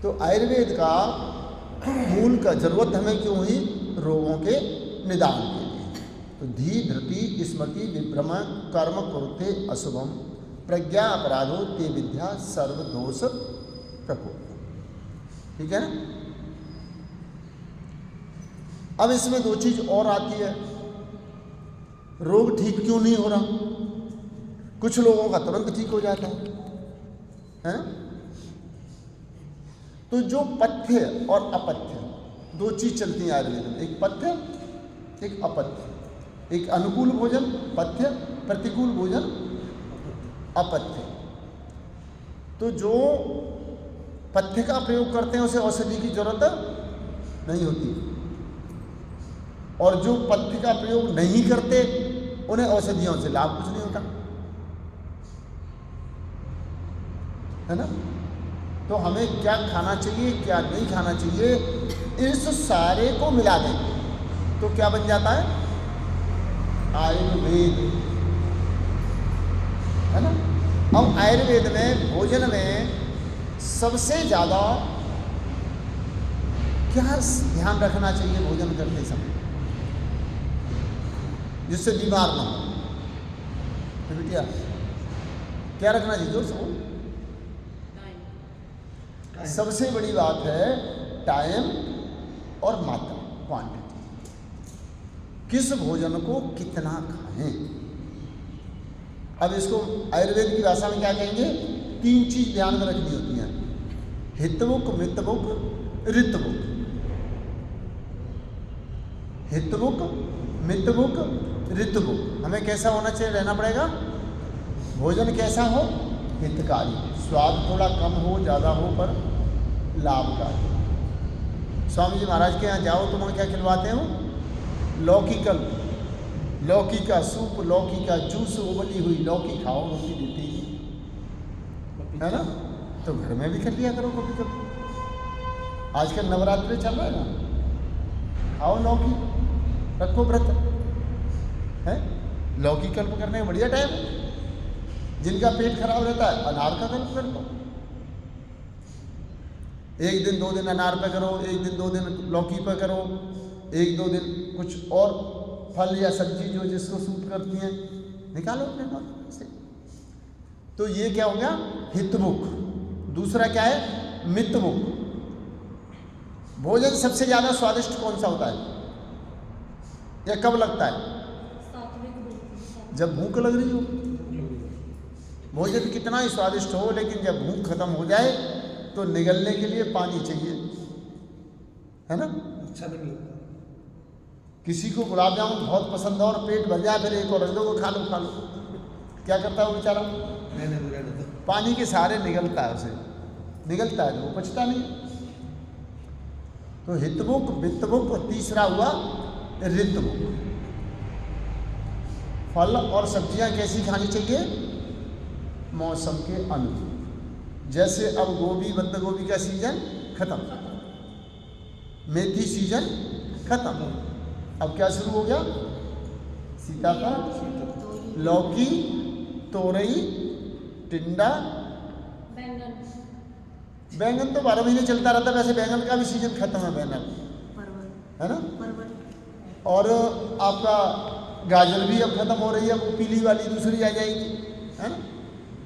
तो आयुर्वेद का मूल का जरूरत हमें क्यों हुई? रोगों के निदान के लिए। तो धी धृति स्मृति विभ्रम कर्म कुरुते अशुभम प्रज्ञा अपराधो ते विद्या सर्वदोष प्रकोप। ठीक है ना? अब इसमें दो चीज और आती है, रोग ठीक क्यों नहीं हो रहा? कुछ लोगों का तुरंत ठीक हो जाता है? तो जो पथ्य और अपथ्य दो चीज चलती हैं आयुर्वेद में, एक पथ्य एक अपथ्य, एक अनुकूल भोजन पथ्य, प्रतिकूल भोजन अपथ्य। तो जो पथ्य का प्रयोग करते हैं उसे औषधि की जरूरत नहीं होती, और जो पथ्य का प्रयोग नहीं करते उन्हें औषधियों से लाभ कुछ नहीं होता, है ना? तो हमें क्या खाना चाहिए क्या नहीं खाना चाहिए, इस सारे को मिला दें तो क्या बन जाता है? आयुर्वेद, है ना? अब आयुर्वेद में भोजन में सबसे ज़्यादा क्या ध्यान रखना चाहिए भोजन करते समय जिससे बीमार ना हो? तो बिटिया क्या रखना चाहिए? जोर से सबसे बड़ी बात है टाइम और मात्रा, क्वांटिटी। किस भोजन को कितना खाएं। अब इसको आयुर्वेद की भाषा में क्या कहेंगे? तीन चीज ध्यान में रखनी होती हैं, हितवुक मितवुक ऋतवुक। हितवुक मितवुक ऋतवुक। हमें कैसा होना चाहिए, रहना पड़ेगा? भोजन कैसा हो? हितकारी, स्वाद थोड़ा कम हो ज़्यादा हो पर लाभकारी। स्वामी जी महाराज के यहाँ जाओ तो वहाँ क्या खिलवाते हो? लौकी कल्प, लौकी का सूप, लौकी का जूस, उबली हुई लौकी खाओ, रोटी देती है ना? तो घर में भी कर लिया करो कभी कभी। आजकल नवरात्रि चल रहा है ना, खाओ लौकी, रखो व्रत, है? लौकी कल्प करने का बढ़िया टाइम है। जिनका पेट खराब रहता है अनार का कल्प कर लो, एक दिन दो दिन अनार पे करो, एक दिन दो दिन लौकी पे करो, एक दो दिन कुछ और फल या सब्जी जो जिसको सूट करती हैं निकालो अपने पास से। तो ये क्या हो गया? हितमुख। दूसरा क्या है? मितमुख। भोजन सबसे ज्यादा स्वादिष्ट कौन सा होता है या कब लगता है? जब भूख लग रही हो। भोजन कितना ही स्वादिष्ट हो लेकिन जब भूख खत्म हो जाए तो निगलने के लिए पानी चाहिए, है ना? अच्छा नहीं लगता। किसी को गुलाब जामुन बहुत पसंद है और पेट भर जाए फिर एक और रख दो, खा लो खा लो, क्या करता है वो बेचारा? पानी के सहारे निगलता है, उसे निगलता है, वो पचता नहीं। तो हितमुख वित्तमुख, तीसरा हुआ ऋतमुख। फल और सब्जियां कैसी खानी चाहिए? मौसम के अनुकूल। जैसे अब गोभी बंद गोभी का सीजन खत्म, मेथी सीजन खत्म, अब क्या शुरू हो गया? सीताफल, लौकी, तोरई, टिंडा, बैंगन तो 12 महीने चलता रहता है। वैसे बैंगन का भी सीजन खत्म है, बैंगन, है ना? और आपका गाजर भी अब खत्म हो रही है, वो पीली वाली दूसरी आ जाएगी, है ना?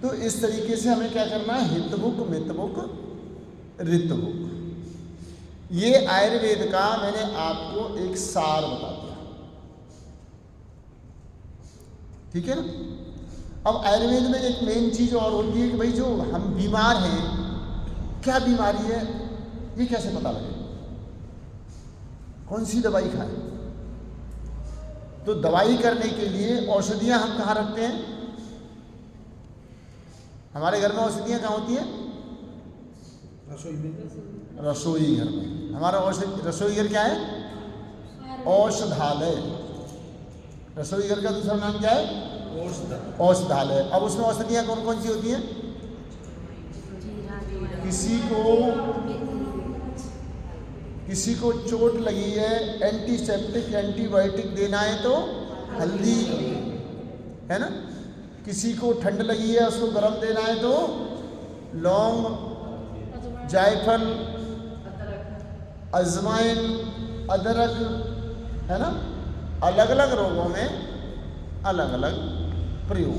तो इस तरीके से हमें क्या करना है? हितमुख मितमुख ऋतमुख। ये आयुर्वेद का मैंने आपको एक सार बता दिया, ठीक है ना? अब आयुर्वेद में एक मेन चीज और होती है कि भाई जो हम बीमार हैं, क्या बीमारी है ये कैसे पता लगे, कौन सी दवाई खाएं? तो दवाई करने के लिए औषधियां हम कहाँ रखते हैं? हमारे घर में औषधियां कहाँ होती हैं? रसोई में। रसोई घर में। हमारा रसोई घर क्या है? औषधालय। रसोई घर का दूसरा नाम क्या है? औषधालय। अब उसमें औषधियां कौन कौन सी होती हैं? किसी को चोट लगी है, एंटीसेप्टिक एंटीबायोटिक देना है तो हल्दी, है ना? किसी को ठंड लगी है उसको गर्म देना है तो लौंग, जायफल, अजवाइन, अदरक, है ना, अलग अलग रोगों में अलग अलग प्रयोग।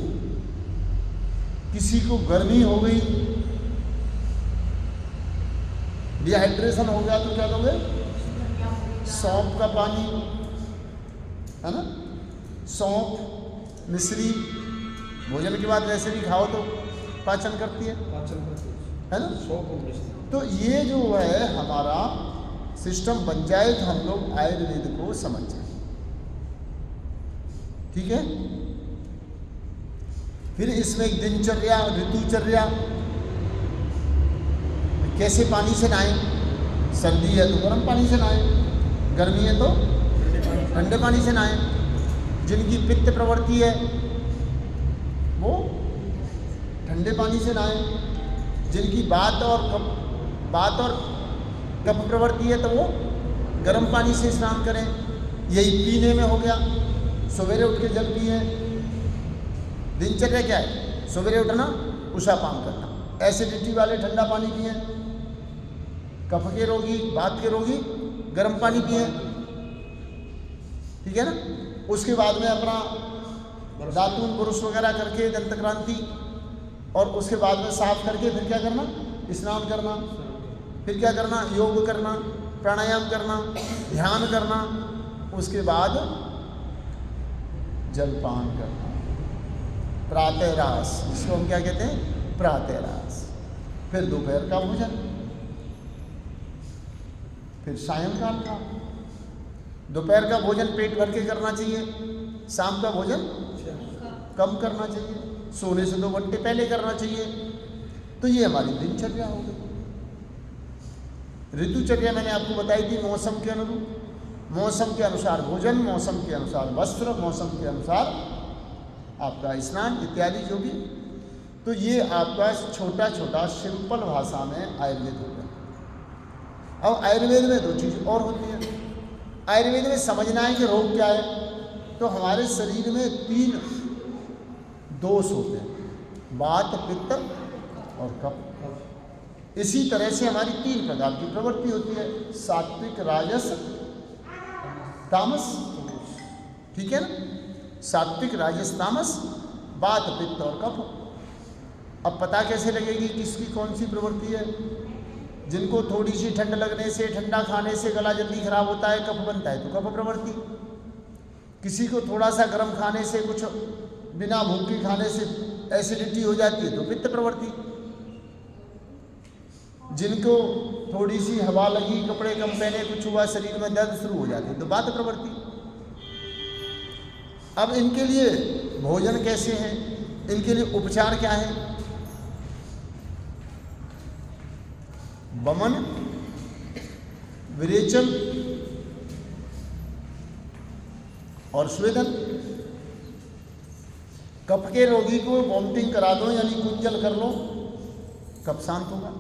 किसी को गर्मी हो गई, डिहाइड्रेशन हो गया तो क्या दोगे? सौंफ का पानी, है ना, सौंफ, मिश्री, भोजन के बाद वैसे भी खाओ तो पाचन करती है ना। तो ये जो है हमारा सिस्टम बन जाए तो हम लोग आयुर्वेद को समझ जाए, ठीक है। फिर इसमें एक दिनचर्या, ऋतुचर्या, कैसे पानी से नहाएं, सर्दी है तो गर्म पानी से नहाएं, गर्मी है तो ठंडे पानी से नहाएं। जिनकी पित्त प्रवृत्ति है वो ठंडे पानी से नहाएं, जिनकी बात और कफ प्रवृत्ति है तो वो गर्म पानी से स्नान करें। यही पीने में हो गया, सवेरे उठ के जल पिए। दिनचर्या क्या है? सवेरे उठना, उषापान करना, एसिडिटी वाले ठंडा पानी पिए, कफ के रोगी, बात के रोगी गर्म पानी पिए, ठीक है ना। उसके बाद में अपना दातून ब्रश वगैरह करके दंत क्रांति, और उसके बाद में साफ करके फिर क्या करना? स्नान करना। फिर क्या करना? योग करना, प्राणायाम करना, ध्यान करना। उसके बाद जलपान करना, प्रातःरास, जिसको हम क्या कहते हैं? प्रातःरास। फिर दोपहर का भोजन, फिर सायंकाल का। दोपहर का भोजन पेट भर के करना चाहिए, शाम का भोजन कम करना चाहिए, सोने से 2 घंटे पहले करना चाहिए। तो ये हमारी दिनचर्या हो गई। ऋतुचर्या मैंने आपको बताई थी, मौसम के अनुरूप, मौसम के अनुसार भोजन, मौसम के अनुसार वस्त्र, मौसम के अनुसार आपका स्नान इत्यादि जो भी। तो ये आपका छोटा छोटा सिंपल भाषा में आयुर्वेद हो गया। अब आयुर्वेद में 2 चीज़ और होती है। आयुर्वेद में समझना है कि रोग क्या है। तो हमारे शरीर में 3 दोष होते हैं, वात, पित्त और कफ। इसी तरह से हमारी 3 प्रकार की प्रवृत्ति होती है, सात्विक, राजस, तामस, ठीक है ना। सात्विक, राजस, तामस, वात, पित्त और कफ। अब पता कैसे लगेगी किसकी कौन सी प्रवृत्ति है? जिनको थोड़ी सी ठंड लगने से, ठंडा खाने से गला जल्दी खराब होता है, कफ बनता है तो कफ प्रवृत्ति। किसी को थोड़ा सा गर्म खाने से, कुछ बिना भूख के खाने से एसिडिटी हो जाती है तो पित्त प्रवृत्ति। जिनको थोड़ी सी हवा लगी, कपड़े कम पहने, कुछ हुआ, शरीर में दर्द शुरू हो जाती है तो वात प्रवृत्ति। अब इनके लिए भोजन कैसे है, इनके लिए उपचार क्या है? वमन, विरेचन और स्वेदन। कफ के रोगी को वॉमिटिंग करा दो, यानी कुंजल कर लो, कफ शांत होगा।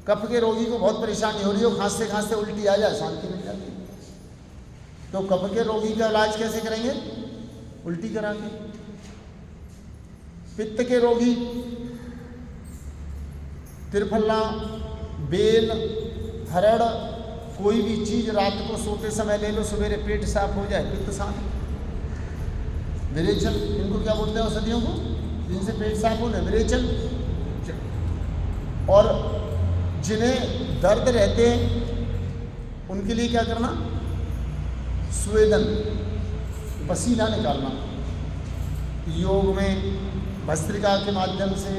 कफ के रोगी को बहुत परेशानी हो रही हो, खांसते खांसते उल्टी आ जाए, शांति मिल जाती है। तो कफ के रोगी का इलाज कैसे करेंगे? उल्टी करा के। पित्त के रोगी त्रिफला, बेल, हरड़, कोई भी चीज रात को सोते समय ले लो, सवेरे पेट साफ हो जाए, पित्त शांत। विरेचन, इनको क्या बोलते हैं औषधियों को जिनसे पेट साफ हो जाए? विरेचन। और जिन्हें दर्द रहते हैं उनके लिए क्या करना? स्वेदन, पसीना निकालना। योग में भस्त्रिका के माध्यम से,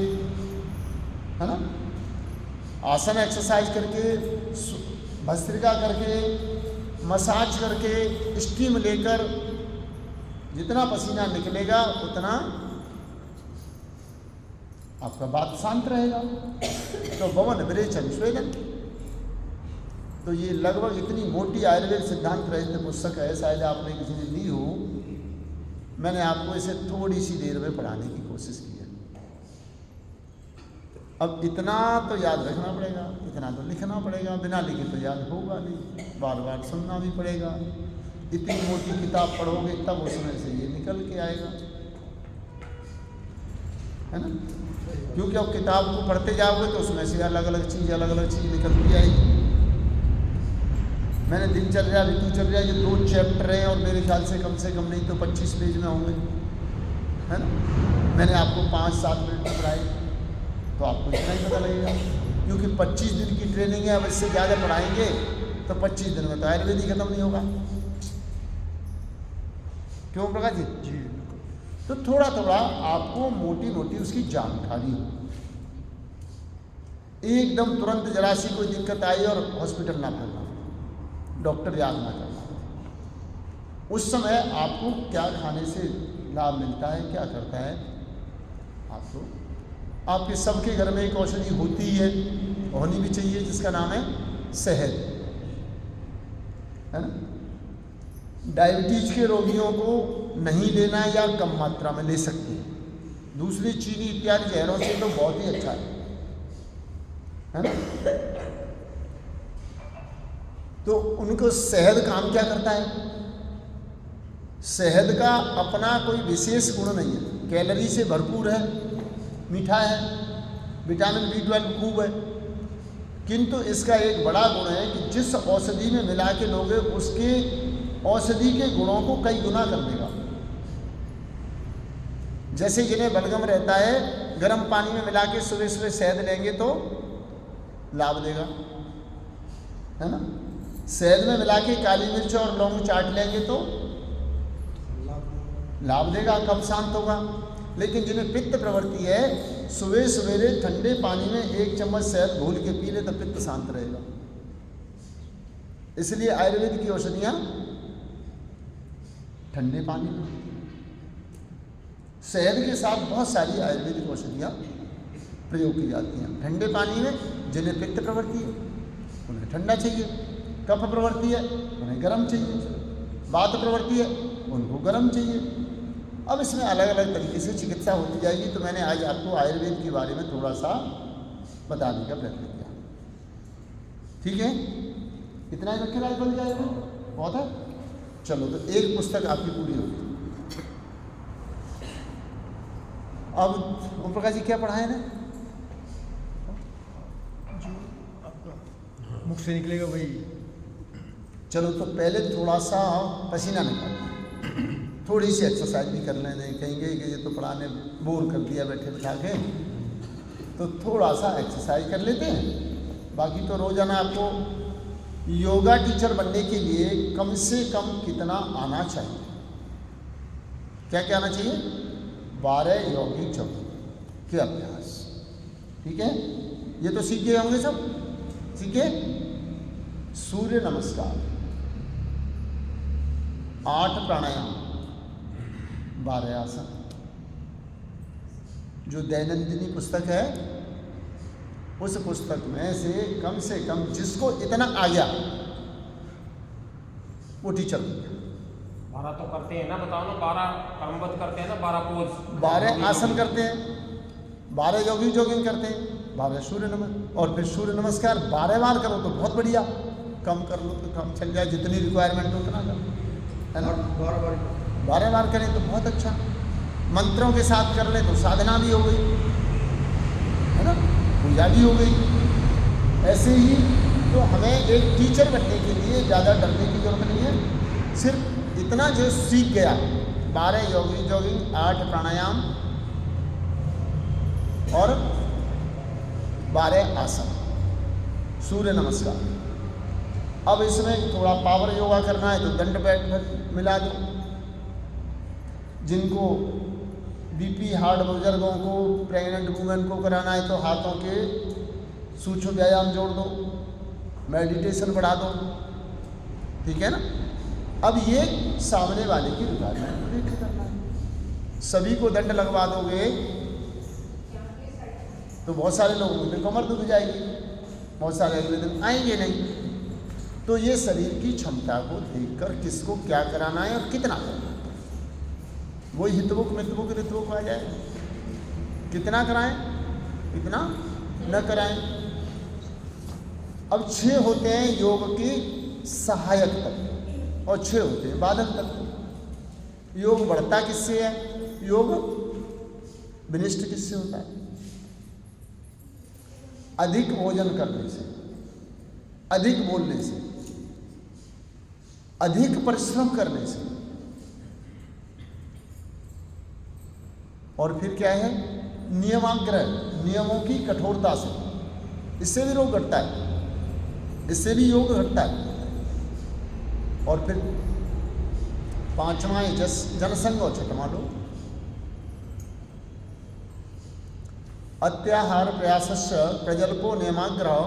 है ना, आसन एक्सरसाइज करके, भस्त्रिका करके, मसाज करके, स्टीम लेकर जितना पसीना निकलेगा उतना आपका बात शांत रहेगा। तो वमन, विरेचन, स्वेदन। तो ये लगभग इतनी मोटी आयुर्वेद सिद्धांत रहस्य पुस्तक है, शायद आपने किसी ने ली हो। मैंने आपको इसे थोड़ी सी देर में पढ़ाने की कोशिश की है। अब इतना तो याद रखना पड़ेगा, इतना तो लिखना पड़ेगा, बिना लिखे तो याद होगा नहीं, बार बार सुनना भी पड़ेगा। इतनी मोटी किताब पढ़ोगे तब उसमें से ये निकल के आएगा, है ना। क्योंकि अब किताब को पढ़ते जाओगे तो उसमें से अलग अलग चीज़ निकलती आएगी। मैंने दिनचर्या, ऋतुचर्या, ये 2 चैप्टर हैं और मेरे ख्याल से कम नहीं तो 25 पेज में होंगे, है ना। मैंने आपको 5-7 मिनट में पढ़ाए तो आपको इतना ही पता लगेगा, क्योंकि 25 दिन की ट्रेनिंग है। अब इससे ज़्यादा पढ़ाएंगे तो 25 दिन में तो आयुर्वेद ही खत्म नहीं होगा। क्यों प्रकाश जी? जी। तो थोड़ा थोड़ा आपको मोटी उसकी जानकारी हो। एकदम तुरंत जरा सी कोई दिक्कत आई और हॉस्पिटल ना भागना, डॉक्टर याद ना करना। उस समय आपको क्या खाने से लाभ मिलता है, क्या करता है, आपको आपके सबके घर में एक औषधि होती है, होनी भी चाहिए, जिसका नाम है शहद, है ना। डायबिटीज के रोगियों को नहीं लेना या कम मात्रा में ले सकते हैं। दूसरी चीनी इत्यादि जहरों से तो बहुत ही अच्छा है ना। तो उनको शहद काम क्या करता है? शहद का अपना कोई विशेष गुण नहीं है, कैलोरी से भरपूर है, मीठा है, विटामिन B12 खूब है, किंतु इसका एक बड़ा गुण है कि जिस औषधि में मिला के लोगे उसके औषधि के गुणों को कई गुना कर देगा। जैसे जिन्हें बलगम रहता है, गर्म पानी में मिला के सुबह सुबह शहद लेंगे तो लाभ देगा, है ना। शहद में मिला के काली मिर्च और लौंग चाट लेंगे तो लाभ देगा, कफ शांत होगा। लेकिन जिन्हें पित्त प्रवृत्ति है, सुबह सवेरे ठंडे पानी में 1 चम्मच शहद घोल के पी ले तो पित्त शांत रहेगा। इसलिए आयुर्वेद की औषधियां ठंडे पानी में, शहद के साथ बहुत सारी आयुर्वेदिक औषधियां प्रयोग की जाती हैं। ठंडे पानी में जिन्हें पित्त प्रवृत्ति है उन्हें ठंडा चाहिए, कफ प्रवृत्ति है उन्हें गर्म चाहिए, वात प्रवृत्ति है उनको गर्म चाहिए। अब इसमें अलग अलग तरीके से चिकित्सा होती जाएगी। तो मैंने आज आपको आयुर्वेद के बारे में थोड़ा सा बताने का प्रयत्न किया, ठीक है। इतना ही रखे राजपाल जाएगा, बहुत है। चलो, तो एक पुस्तक आपकी पूरी होगी। अब ओम प्रकाश जी क्या पढ़ाए ना? मुख से निकलेगा वही। चलो, तो पहले थोड़ा सा पसीना निकाल, थोड़ी सी एक्सरसाइज भी कर लेने। कहेंगे कि ये तो पढ़ाने बोर कर दिया बैठे बिठा के, तो थोड़ा सा एक्सरसाइज कर लेते हैं। बाकी तो रोजाना आपको योगा टीचर बनने के लिए कम से कम कितना आना चाहिए? क्या क्या आना चाहिए? 12 यौगिक चक्र के अभ्यास, ठीक है। ये तो सीख गए होंगे सब, ठीक है। सूर्य नमस्कार, 8 प्राणायाम, 12 आसन। जो दैनंदिनी पुस्तक है, उस पुस्तक में से कम जिसको इतना आ गया वो टीचर बन गया। 12 तो करते हैं ना, बताओ ना। 12 क्रमबद्ध करते हैं ना, 12 पोज, 12 आसन करते हैं, 12 जॉगिंग करते हैं, 12 सूर्य नमस्कार, और फिर सूर्य नमस्कार 12 बार करो तो बहुत बढ़िया। कम कर लो तो कम चल जाए, जितनी रिक्वायरमेंट हो उतना करो, है ना। 12 बार करें तो बहुत अच्छा। मंत्रों के साथ कर ले तो साधना भी हो गई, है ना, पूजा भी हो गई। ऐसे ही तो हमें एक टीचर बनने के लिए ज़्यादा डरने की जरूरत नहीं है। सिर्फ इतना जो सीख गया, 12 जॉगिंग, 8 प्राणायाम और 12 आसन, सूर्य नमस्कार। अब इसमें थोड़ा पावर योगा करना है तो दंड बैठक मिला दो। जिनको बीपी हार्ट बुजुर्गों को, प्रेग्नेंट वुमेन को कराना है तो हाथों के सूक्ष्म व्यायाम जोड़ दो, मेडिटेशन बढ़ा दो, ठीक है ना। अब ये सामने वाले की रिक्वायरमेंट को देख करना है। सभी को दंड लगवा दोगे तो बहुत सारे लोगों की कमर दुख जाएगी, बहुत सारे अगले दिन आएंगे नहीं। तो ये शरीर की क्षमता को देखकर किसको क्या कराना है और कितना करना है, वही हितबुक मितबुक ऋतुबुक आ जाए। कितना कराएं, कितना न कराएं। अब 6 होते हैं योग के सहायक तत्व और 6 होते हैं बाधक तत्व। योग बढ़ता किससे है? योग विनिष्ट किससे होता है? अधिक भोजन करने से, अधिक बोलने से, अधिक परिश्रम करने से, और फिर क्या है, नियमाग्रह, नियमों की कठोरता से, इससे भी रोग घटता है, इससे भी योग घटता है। और फिर पांचवा है जनसंग और छठवां लोग। अत्याहार प्रयासस्य प्रजल्पो नियमाग्रह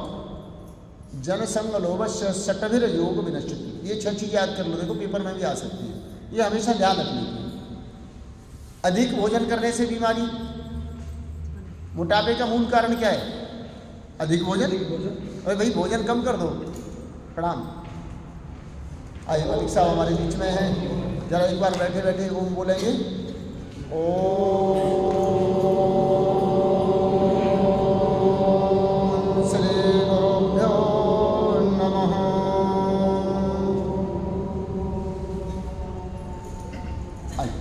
जनसंग लोभस्य सटभिर योग विनश्यति। ये 6 चीज़ याद कर लो, देखो पेपर में भी आ सकती है, ये हमेशा ध्यान रखनी है। अधिक भोजन करने से बीमारी, मोटापे का मूल कारण क्या है? अधिक भोजन। अरे भाई भोजन कम कर दो। प्रणाम। आइए मलिक साहब हमारे बीच में हैं, जरा एक बार बैठे बैठे ओम बोलेंगे। ओम श्री गुरुभ्यो नमः। आइए।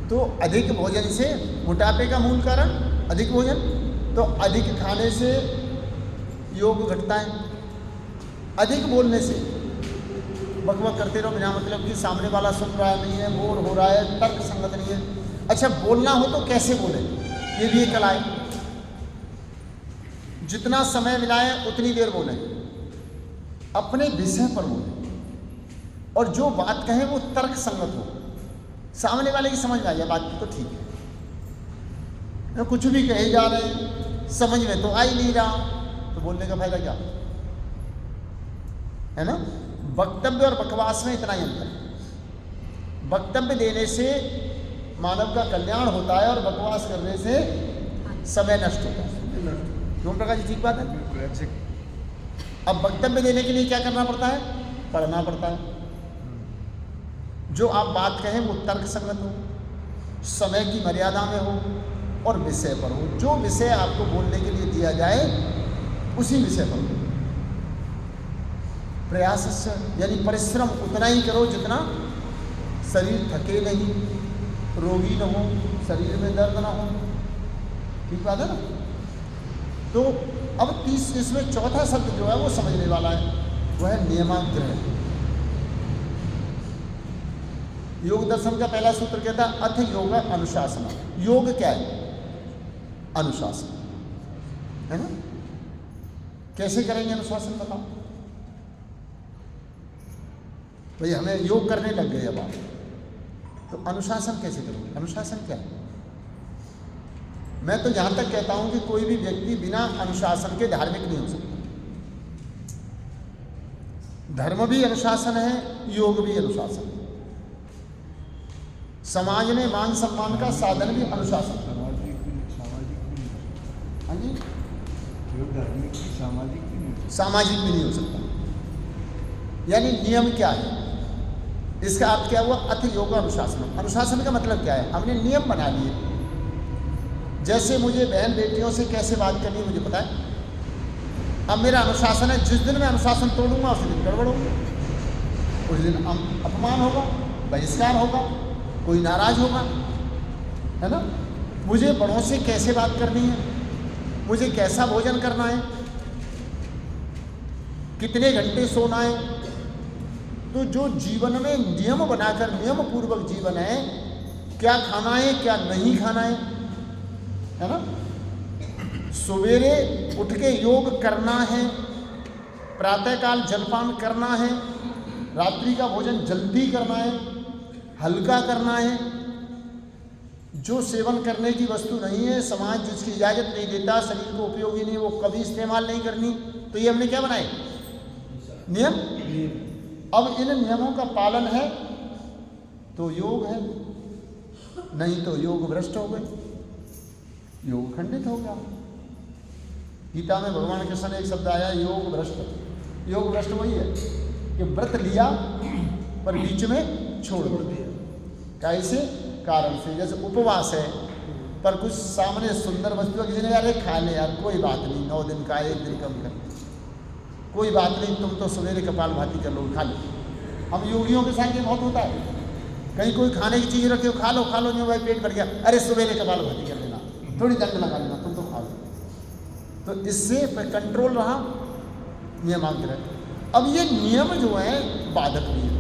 तो अधिक भोजन से मोटापे का मूल कारण अधिक भोजन, तो अधिक खाने से योग घटता है। अधिक बोलने से, बकबक करते रहो बिना मतलब कि सामने वाला सुन रहा नहीं है, बोर हो रहा है, तर्क संगत नहीं है। अच्छा बोलना हो तो कैसे बोले, ये भी एक कला है। जितना समय मिलाए उतनी देर बोले, अपने विषय पर बोले, और जो बात कहें वो तर्क संगत हो, सामने वाले की समझ में आ जाए बात तो ठीक है। कुछ भी कहे जा रहे हैं, समझ में तो आ ही नहीं रहा, तो बोलने का फायदा क्या है ना। वक्तव्य और बकवास में इतना ही अंतर है। वक्तव्य देने से मानव का कल्याण होता है और बकवास करने से समय नष्ट होता है। क्यों प्रकाश जी, ठीक बात है। अब वक्तव्य देने के लिए क्या करना पड़ता है? पढ़ना पड़ता है। जो आप बात कहें वो तर्क संगत हो, समय की मर्यादा में हो और विषय पर हो। जो विषय आपको बोलने के लिए दिया जाए उसी विषय पर हो। प्रयास से यानी परिश्रम उतना ही करो जितना शरीर थके नहीं, रोगी न हो, शरीर में दर्द ना हो। ठीक बात है ना। तो अब इसमें चौथा शब्द जो है वो समझने वाला है, वो है नियमाग्रह। योग दर्शन का पहला सूत्र कहता है अथ योग अनुशासन। योग क्या है? अनुशासन, है ना। कैसे करेंगे अनुशासन, बताओ भाई। हमें योग करने लग गए अब आप, तो अनुशासन कैसे करोगे? अनुशासन क्या है? मैं तो यहां तक कहता हूं कि कोई भी व्यक्ति बिना अनुशासन के धार्मिक नहीं हो सकता। धर्म भी अनुशासन है, योग भी अनुशासन है। समाज में मान सम्मान का साधन भी अनुशासन है। हाँ जी, सामाजिक भी नहीं हो सकता। यानी नियम क्या है? इसका अर्थ क्या हुआ? अथ योग अनुशासन। अनुशासन का मतलब क्या है? हमने नियम बना लिए। जैसे मुझे बहन बेटियों से कैसे बात करनी मुझे पता है। अब मेरा अनुशासन है, जिस दिन मैं अनुशासन तोड़ूंगा उस दिन गड़बड़ होगा, उस दिन अपमान होगा, बहिष्कार होगा, कोई नाराज होगा, है ना। मुझे बड़ों से कैसे बात करनी है, मुझे कैसा भोजन करना है, कितने घंटे सोना है। तो जो जीवन में नियम बनाकर नियम पूर्वक जीवन है, क्या खाना है क्या नहीं खाना है ना। सवेरे उठ के योग करना है, प्रातःकाल जलपान करना है, रात्रि का भोजन जल्दी करना है, हल्का करना है। जो सेवन करने की वस्तु नहीं है, समाज जिसकी इजाज़त नहीं देता, शरीर को उपयोगी नहीं, वो कभी इस्तेमाल नहीं करनी। तो ये हमने क्या बनाए? नियम। अब इन नियमों का पालन है तो योग है, नहीं तो योग भ्रष्ट हो गए, योग खंडित हो गया। गीता में भगवान कृष्ण ने एक शब्द आया, योग भ्रष्ट। योग भ्रष्ट वही है कि व्रत लिया पर बीच में छोड़ दिया। कैसे? कारण से। जैसे उपवास है पर कुछ सामने सुंदर वस्तु, किसी ने अरे खा ले यार, कोई बात नहीं, 9 दिन का 1 दिन कम कर, कोई बात नहीं, तुम तो सवेरे कपाल भाती कर लो, खा लो। हम योगियों के साथ ये बहुत होता है, कहीं कोई खाने की चीज़ रखे हो, खा लो नहीं भाई पेट भर गया, अरे सवेरे कपाल भाती कर लेना, थोड़ी दंड लगा लेना, तुम तो तो इससे कंट्रोल रहा नियमाग्रह। अब ये नियम जो है बाधक भी है।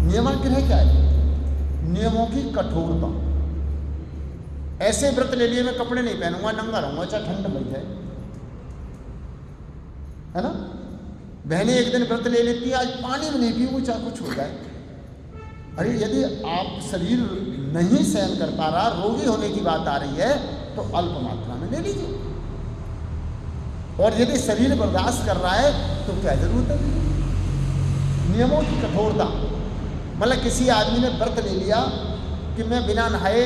नियमाग्रह क्या है? नियमों की कठोरता। ऐसे व्रत ले लिए, मैं कपड़े नहीं पहनूंगा, नंगा रहूंगा, चाहे ठंड लग जाए, है ना। बहनें एक दिन व्रत ले लेती है, आज पानी में नहीं पीऊंगी, चाहे कुछ हो जाए। अरे यदि आप शरीर नहीं सहन कर पा रहा, रोगी होने की बात आ रही है, तो अल्प मात्रा में ले लीजिए। और यदि शरीर बर्दाश्त कर रहा है तो क्या जरूरत है? नियमों की कठोरता, मतलब किसी आदमी ने व्रत ले लिया कि मैं बिना नहाए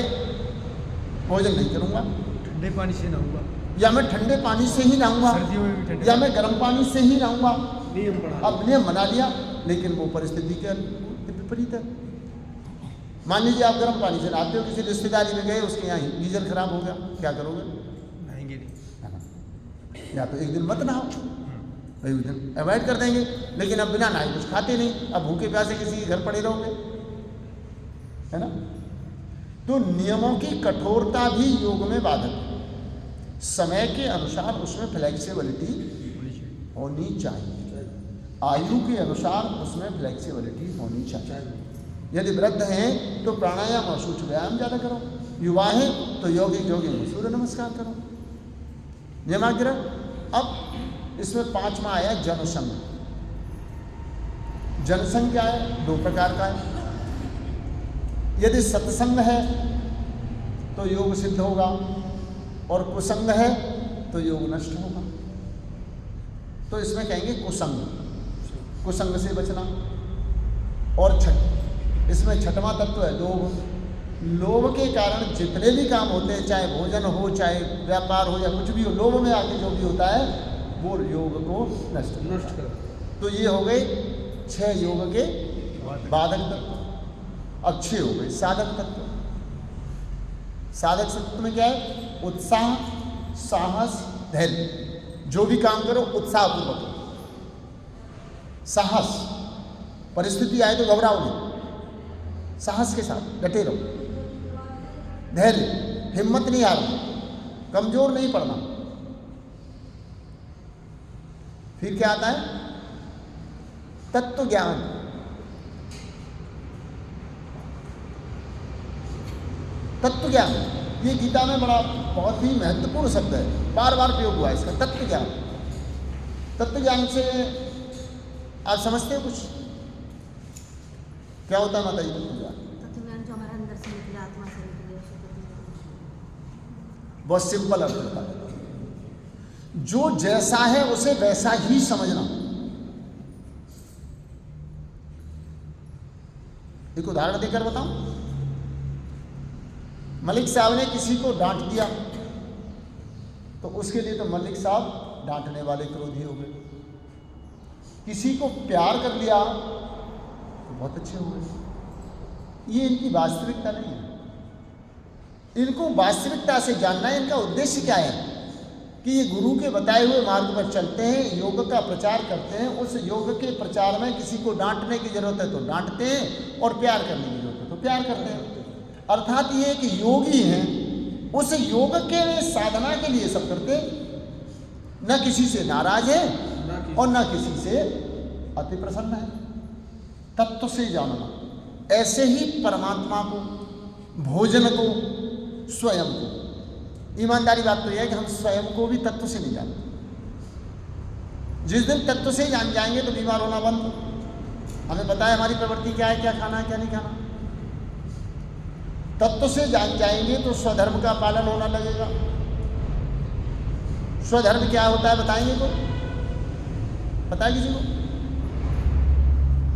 भोजन नहीं करूंगा, ठंडे पानी से नहाऊंगा, या मैं ठंडे पानी से ही नहाऊंगा, सर्दियों में भी ठंडे, या मैं गर्म पानी से ही नहाऊंगा। नियम बना अब नियम बना लिया, लेकिन वो परिस्थिति के विपरीत है। मान लीजिए आप गर्म पानी से नहाते हो, किसी रिश्तेदारी में गए, उसके यहाँ गीजर खराब हो गया, क्या करोगे? नहाएंगे नहीं। या तो एक दिन मत नहाओ, भाई उस दिन अवॉइड कर देंगे, लेकिन अब बिना नहाए कुछ खाते नहीं, अब भूखे प्यासे किसी के घर पड़े रहोगे, है ना। तो नियमों की कठोरता भी योग में बाधक है। समय के अनुसार उसमें फ्लेक्सिबिलिटी होनी चाहिए, आयु के अनुसार उसमें फ्लेक्सिबिलिटी होनी चाहिए। यदि वृद्ध हैं तो प्राणायाम और सूक्ष्म व्यायाम ज़्यादा करो, युवा हैं तो योगिक सूर्य नमस्कार करो। नियमाग्रह। अब इसमें पांचवा आया जनसंग। जनसंग क्या है? दो प्रकार का है। यदि सत्संग है तो योग सिद्ध होगा, और कुसंग है तो योग नष्ट होगा। तो इसमें कहेंगे कुसंग, कुसंग से बचना। और इसमें छठवां तत्व है लोभ। लोभ के कारण जितने भी काम होते हैं, चाहे भोजन हो, चाहे व्यापार हो, या कुछ भी हो, लोभ में आके जो भी होता है वो योग को नष्ट कर। तो ये हो गए 6 योग के बाधक तत्व। अब 6 हो गए साधक तत्व। साधक तत्व में क्या है? उत्साह, साहस, धैर्य। जो भी काम करो उत्साहपूर्वक, साहस, परिस्थिति आए तो घबराओ नहीं, साहस के साथ डटे रहो। धैर्य, हिम्मत नहीं हारना, कमजोर नहीं पड़ना। फिर क्या आता है? तत्व ज्ञान। तत्व ज्ञान, ये गीता में बड़ा बहुत ही महत्वपूर्ण शब्द है, बार बार प्रयोग हुआ है इसका, तत्व ज्ञान। तत्व ज्ञान से आप समझते हो कुछ? क्या होता है माता जी तत्व ज्ञान? जो हमारे अंदर से निकले, आत्मा से निकले, उसको तत्व ज्ञान। बहुत सिंपल अर्थ होता है, जो जैसा है उसे वैसा ही समझना। एक उदाहरण देकर बताऊं। मलिक साहब ने किसी को डांट दिया, तो उसके लिए तो मलिक साहब डांटने वाले क्रोधी हो गए। किसी को प्यार कर लिया तो बहुत अच्छे हो गए। ये इनकी वास्तविकता नहीं है। इनको वास्तविकता से जानना है। इनका उद्देश्य क्या है कि ये गुरु के बताए हुए मार्ग पर चलते हैं, योग का प्रचार करते हैं। उस योग के प्रचार में किसी को डांटने की जरूरत है तो डांटते हैं, और प्यार करने की जरूरत है तो प्यार करते हैं। अर्थात ये कि योगी हैं, उस योग के साधना के लिए सब करते हैं, न किसी से नाराज है और न किसी से अति प्रसन्न है। तत्व से जानना। ऐसे ही परमात्मा को, भोजन को, स्वयं को। ईमानदारी बात तो यह है कि हम स्वयं को भी तत्व से नहीं जानते। जिस दिन तत्व से जान जाएंगे तो बीमार होना बंद। हमें पता है हमारी प्रवृत्ति क्या है, क्या खाना है, क्या नहीं खाना। तत्व से जान जाएंगे तो स्वधर्म का पालन होना लगेगा। स्वधर्म क्या होता है बताएंगे को? पता है किसी को?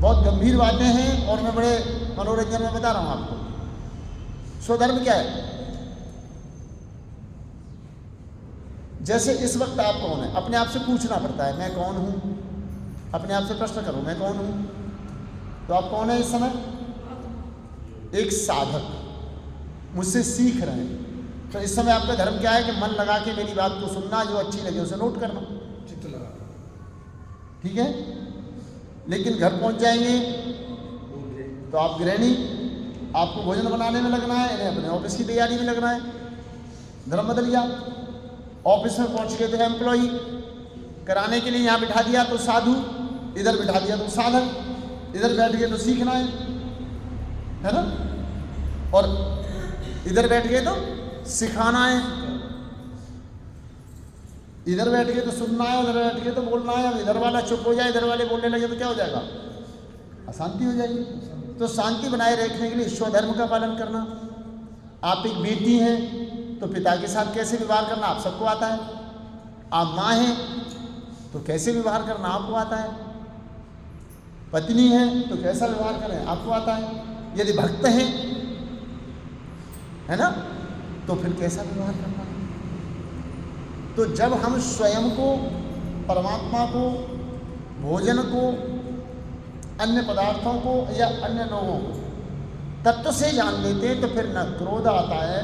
बहुत गंभीर बातें हैं और मैं बड़े मनोरंजन में बता रहा हूं आपको। स्वधर्म क्या है? जैसे इस वक्त आप कौन है, अपने आप से पूछना पड़ता है, मैं कौन हूं। अपने आप से प्रश्न करो, मैं कौन हूं। तो आप कौन है इस समय? एक साधक, मुझसे सीख रहे हैं। तो इस समय आपका धर्म क्या है कि मन लगा के मेरी बात को सुनना, जो अच्छी लगे उसे नोट करना, चित्त लगा, ठीक है। लेकिन घर पहुंच जाएंगे तो आप गृहिणी, आपको भोजन बनाने में लगना है, इन्हें अपने ऑफिस की तैयारी में लगना है। धर्म बदल गया। ऑफिस में पहुंच गए तो एम्प्लॉई, कराने के लिए यहाँ बिठा दिया तो साधु, इधर बिठा दिया तो साधक, इधर बैठ गए तो सीखना है ना, और इधर बैठ गए तो सिखाना है, इधर बैठ गए तो सुनना है, उधर बैठ गए तो बोलना है। अब इधर वाला चुप हो जाए, इधर वाले बोलने लगे तो क्या हो जाएगा? अशांति हो जाएगी। तो शांति बनाए रखने के लिए ईश्वर धर्म का पालन करना। आप एक बेटी हैं तो पिता के साथ कैसे व्यवहार करना आप सबको आता है। आप माँ हैं तो कैसे व्यवहार करना आपको आता है। पत्नी है तो कैसा व्यवहार करें आपको आता है। यदि भक्त हैं, है ना, तो फिर कैसा व्यवहार करना है। तो जब हम स्वयं को, परमात्मा को, भोजन को, अन्य पदार्थों को या अन्य लोगों को तत्व से जान लेते हैं तो फिर न क्रोध आता है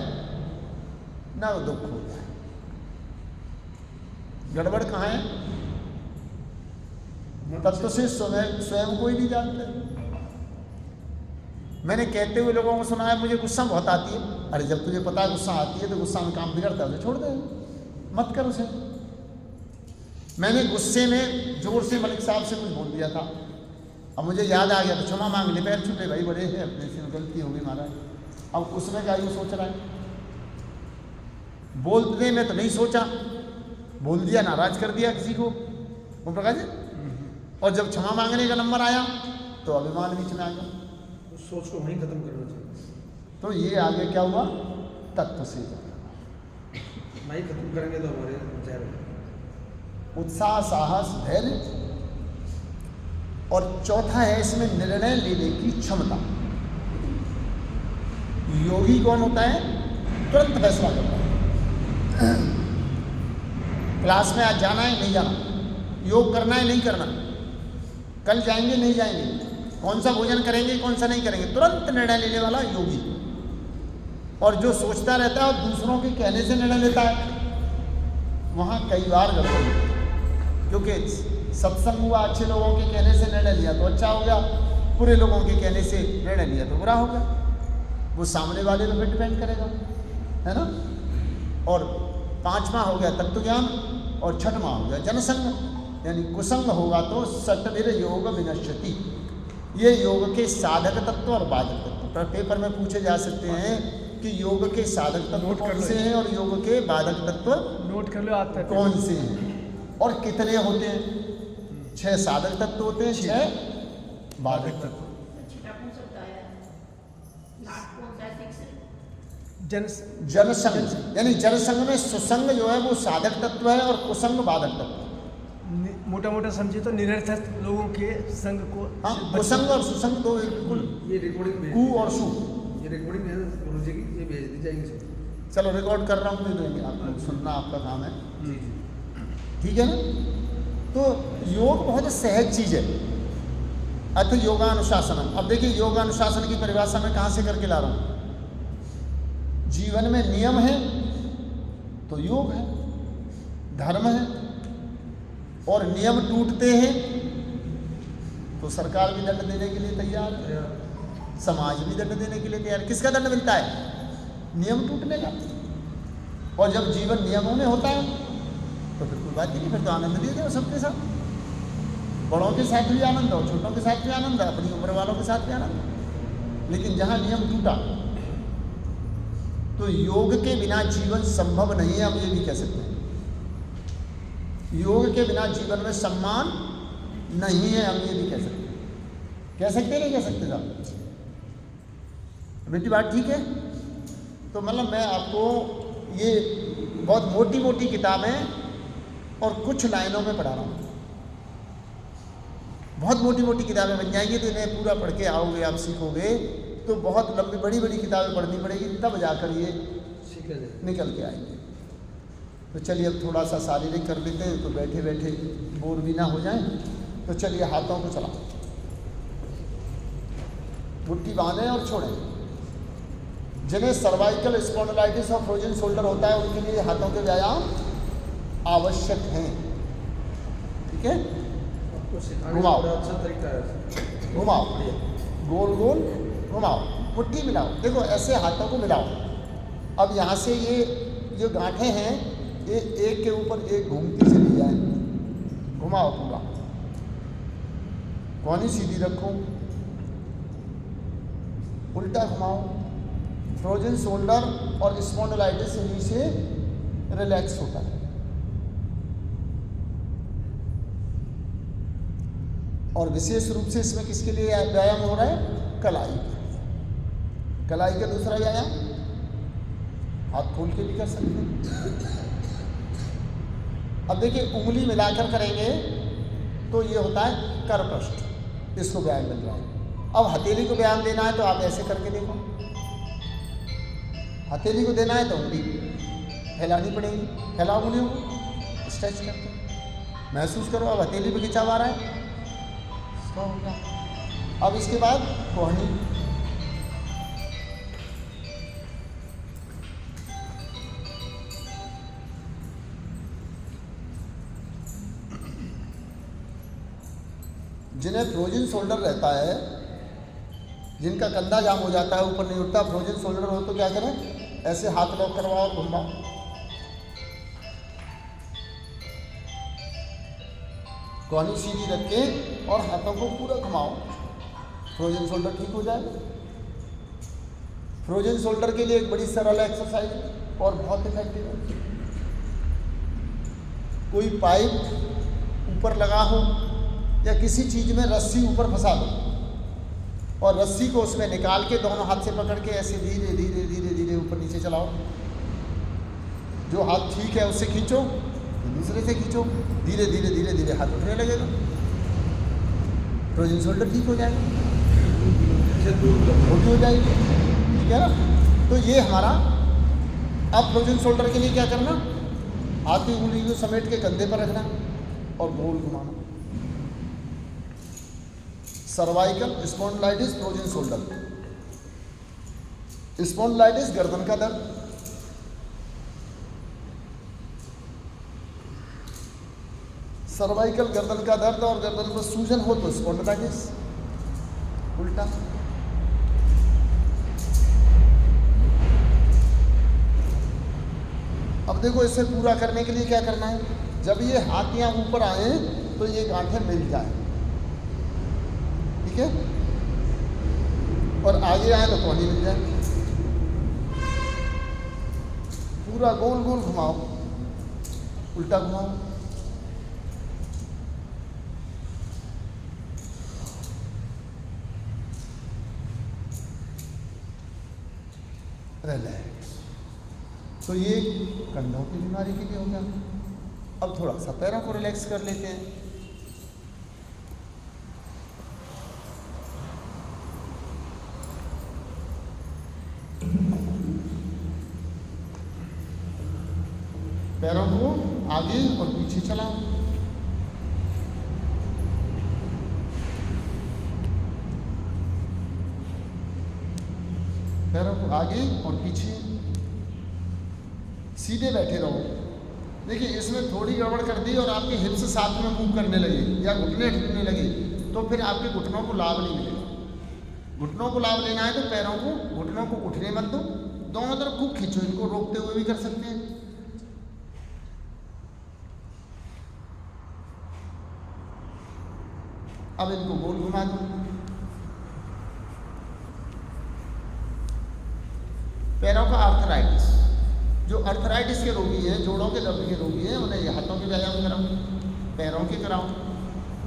न दुख होता है। गड़बड़ कहाँ है? तत्व से स्वयं को ही नहीं जानते। मैंने कहते हुए लोगों को सुना है, मुझे गुस्सा बहुत आती है। अरे जब तुझे पता है गुस्सा आती है तो गुस्सा में काम बिगड़ता है, छोड़ दे, मत कर उसे। मैंने गुस्से में जोर से मलिक साहब से कुछ बोल दिया था, अब मुझे याद आ गया तो क्षमा मांग ले, पैर छूटे, भाई बड़े हैं, अपने से गलती हो गई महाराज। अब उसमें क्या यूँ सोच रहा है, बोलते में तो नहीं सोचा, बोल दिया, नाराज कर दिया किसी को, वो प्रकाश जी। और जब क्षमा मांगने का नंबर आया तो अभिमान बीच में आ गया। उस सोच को वहीं खत्म करना चाहिए। तो ये आगे क्या हुआ? तत्व से नहीं खत्म करेंगे तो हमारे जहर। उत्साह, साहस, धैर्य, और चौथा है इसमें निर्णय लेने की क्षमता। योगी कौन होता है? तुरंत फैसला करता है। क्लास में आज जाना है नहीं जाना, योग करना है नहीं करना, कल जाएंगे नहीं जाएंगे, कौन सा भोजन करेंगे कौन सा नहीं करेंगे, तुरंत निर्णय लेने वाला योगी। और जो सोचता रहता है और दूसरों के कहने से निर्णय लेता है, वहाँ कई बार गड़बड़ होती है। क्योंकि सत्संग हुआ, अच्छे लोगों के कहने से निर्णय लिया तो अच्छा हो गया, बुरे लोगों के कहने से निर्णय लिया तो बुरा हो गया। वो सामने वाले पर डिपेंड करेगा, है ना। और पांचवा हो गया तत्व ज्ञान, और छठवां हो गया जनसंग, यानी कुसंग होगा तो सटविर योग विनश्यति। ये योग के साधक तत्व और बाधक तत्व पर पेपर में पूछे जा सकते हैं कि योग के साधक तत्व कौन से हैं और योग के बाधक तत्व नोट कर लो आप कौन से हैं और कितने होते हैं। 6 साधक तत्व होते हैं, 6 बाधक तत्व। जनसंग, यानी जनसंग में सुसंग जो है वो साधक तत्व है और कुसंग बाधक तत्व। मोटा मोटा समझे तो निरर्थक लोगों के संग को। हाँ, कुसंग और सुसंग तो बिल्कुल। ये रिकॉर्डिंग कु और सु, ये रिकॉर्डिंग है गुरु जी की, ये भेज दी जाएगी। चलो रिकॉर्ड कर रहा हूँ, नहीं देंगे आप लोग, सुनना आपका काम है, ठीक है ना। तो योग बहुत सहज चीज़ है। अथ योगानुशासनम। अब देखिए योगानुशासन की परिभाषा मैं कहाँ से करके ला रहा हूँ। जीवन में नियम है तो योग है, धर्म है, और नियम टूटते हैं तो सरकार भी दंड देने के लिए तैयार है, समाज भी दंड देने के लिए तैयार है। किसका दंड मिलता है? नियम टूटने का। और जब जीवन नियमों में होता है तो फिर कोई बात ही नहीं, फिर तो आनंद दिया जाए सबके साथ। बड़ों के साथ भी आनंद और छोटों के साथ भी आनंद है, अपनी उम्र वालों के साथ भी आनंद। लेकिन जहाँ नियम टूटा तो योग के बिना जीवन संभव नहीं है, हम ये भी कह सकते हैं। योग के बिना जीवन में सम्मान नहीं है, हम ये भी कह सकते हैं। कह सकते नहीं कह सकते साहब? बेटी बात ठीक है। तो मतलब मैं आपको ये बहुत मोटी मोटी किताबें और कुछ लाइनों में पढ़ा रहा हूँ। बहुत मोटी मोटी किताबें बन जाएंगी तो इन्हें पूरा पढ़ के आओगे, आप सीखोगे तो बहुत लंबी बड़ी बड़ी किताबें पढ़नी पड़ेगी, तब जाकर ये निकल के आएंगे। तो चलिए अब थोड़ा सा शारीरिक कर लेते हैं, तो बैठे बैठे बोर भी ना हो जाएं। तो चलिए हाथों को चलाओ, मुट्ठी बांधें और छोड़ें। जिन्हें सर्वाइकल स्पॉन्डिलाइटिस और फ्रोजन शोल्डर होता है उनके लिए हाथों के व्यायाम आवश्यक हैं, ठीक है। घुमाओ, अच्छा तरीका है, घुमाओ, गोल गोल घुमाओ, मुट्ठी मिलाओ। देखो ऐसे हाथों को मिलाओ। अब यहाँ से ये जो गांठें हैं एक के ऊपर एक घूमती चली जाए, घुमाओ पूरा, कौनी सीधी रखो, उल्टा घुमाओ, फ्रोजन शोल्डर और स्पॉन्डिलाइटिस इन्हीं से रिलैक्स होता है। और विशेष रूप से इसमें किसके लिए व्यायाम हो रहा है? कलाई। कलाई का दूसरा व्यायाम हाथ खोल के भी कर सकते हैं। अब देखिए उंगली मिलाकर करेंगे तो ये होता है करपृष्ठ, इसको व्यायाम मिल रहा है। अब हथेली को व्यायाम देना है तो आप ऐसे करके देखो, हथेली को देना है तो उंगली फैलानी पड़ेगी, फैलाओ उंगलियों को, स्ट्रेच करके महसूस करो। अब हथेली पे खिंचाव आ रहा है, हो गया। अब इसके बाद कोहनी, जिन्हें फ्रोजन शोल्डर रहता है, जिनका कंधा जाम हो जाता है, ऊपर नहीं उठता, फ्रोजन शोल्डर हो तो क्या करें? ऐसे हाथ लॉक करवाओ और घुमाओ, कौनी सीधी रख के और हाथों को पूरा घुमाओ, फ्रोजन शोल्डर ठीक हो जाए। फ्रोजन शोल्डर के लिए एक बड़ी सरल एक्सरसाइज और बहुत इफेक्टिव है। कोई पाइप ऊपर लगा हो या किसी चीज़ में रस्सी ऊपर फंसा दो और रस्सी को उसमें निकाल के दोनों हाथ से पकड़ के ऐसे धीरे धीरे धीरे धीरे ऊपर नीचे चलाओ। जो हाथ ठीक है उससे खींचो, दूसरे से खींचो, धीरे धीरे धीरे धीरे हाथ उठने लगेगा, फ्रोजन शोल्डर ठीक हो जाएगा, मोटी हो जाएगी, ठीक है ना। तो ये हमारा, अब फ्रोजन शोल्डर के लिए क्या करना? हाथ की उंगली को समेट के कंधे पर रखना और गोल घुमाना। Cervical spondylitis, frozen shoulder. Spondylitis गर्दन का दर्द, सर्वाइकल गर्दन का दर्द और गर्दन पर सूजन हो तो स्पॉन्डिलाइटिस। उल्टा, अब देखो इसे पूरा करने के लिए क्या करना है? जब ये हाथ यहाँ ऊपर आए तो ये गांठें मिल जाए, ठीक है, और आगे आए तो कोहनी मिल जाए। पूरा गोल गोल घुमाओ, उल्टा घुमाओ, रिलैक्स। तो ये कंधों की बीमारी के लिए हो गया। अब थोड़ा सा पैरों को रिलैक्स कर लेते हैं। पैरों को आगे और पीछे चलाओ, पैरों को आगे और पीछे, सीधे बैठे रहो। देखिए इसमें थोड़ी गड़बड़ कर दी और आपके हिप्स साथ में मूव करने लगे या घुटने ठुकने लगे तो फिर आपके घुटनों को लाभ नहीं मिलेगा। घुटनों को लाभ लेना है तो पैरों को, घुटनों को उठने मत दो, दोनों तरफ खूब खींचो, इनको रोकते हुए भी कर सकते हैं। अब इनको गोल घुमा दो। पैरों का आर्थराइटिस, जो आर्थराइटिस के रोगी हैं, जोड़ों के दर्द के रोगी हैं, उन्हें हाथों के व्यायाम कराओ, पैरों के कराओ।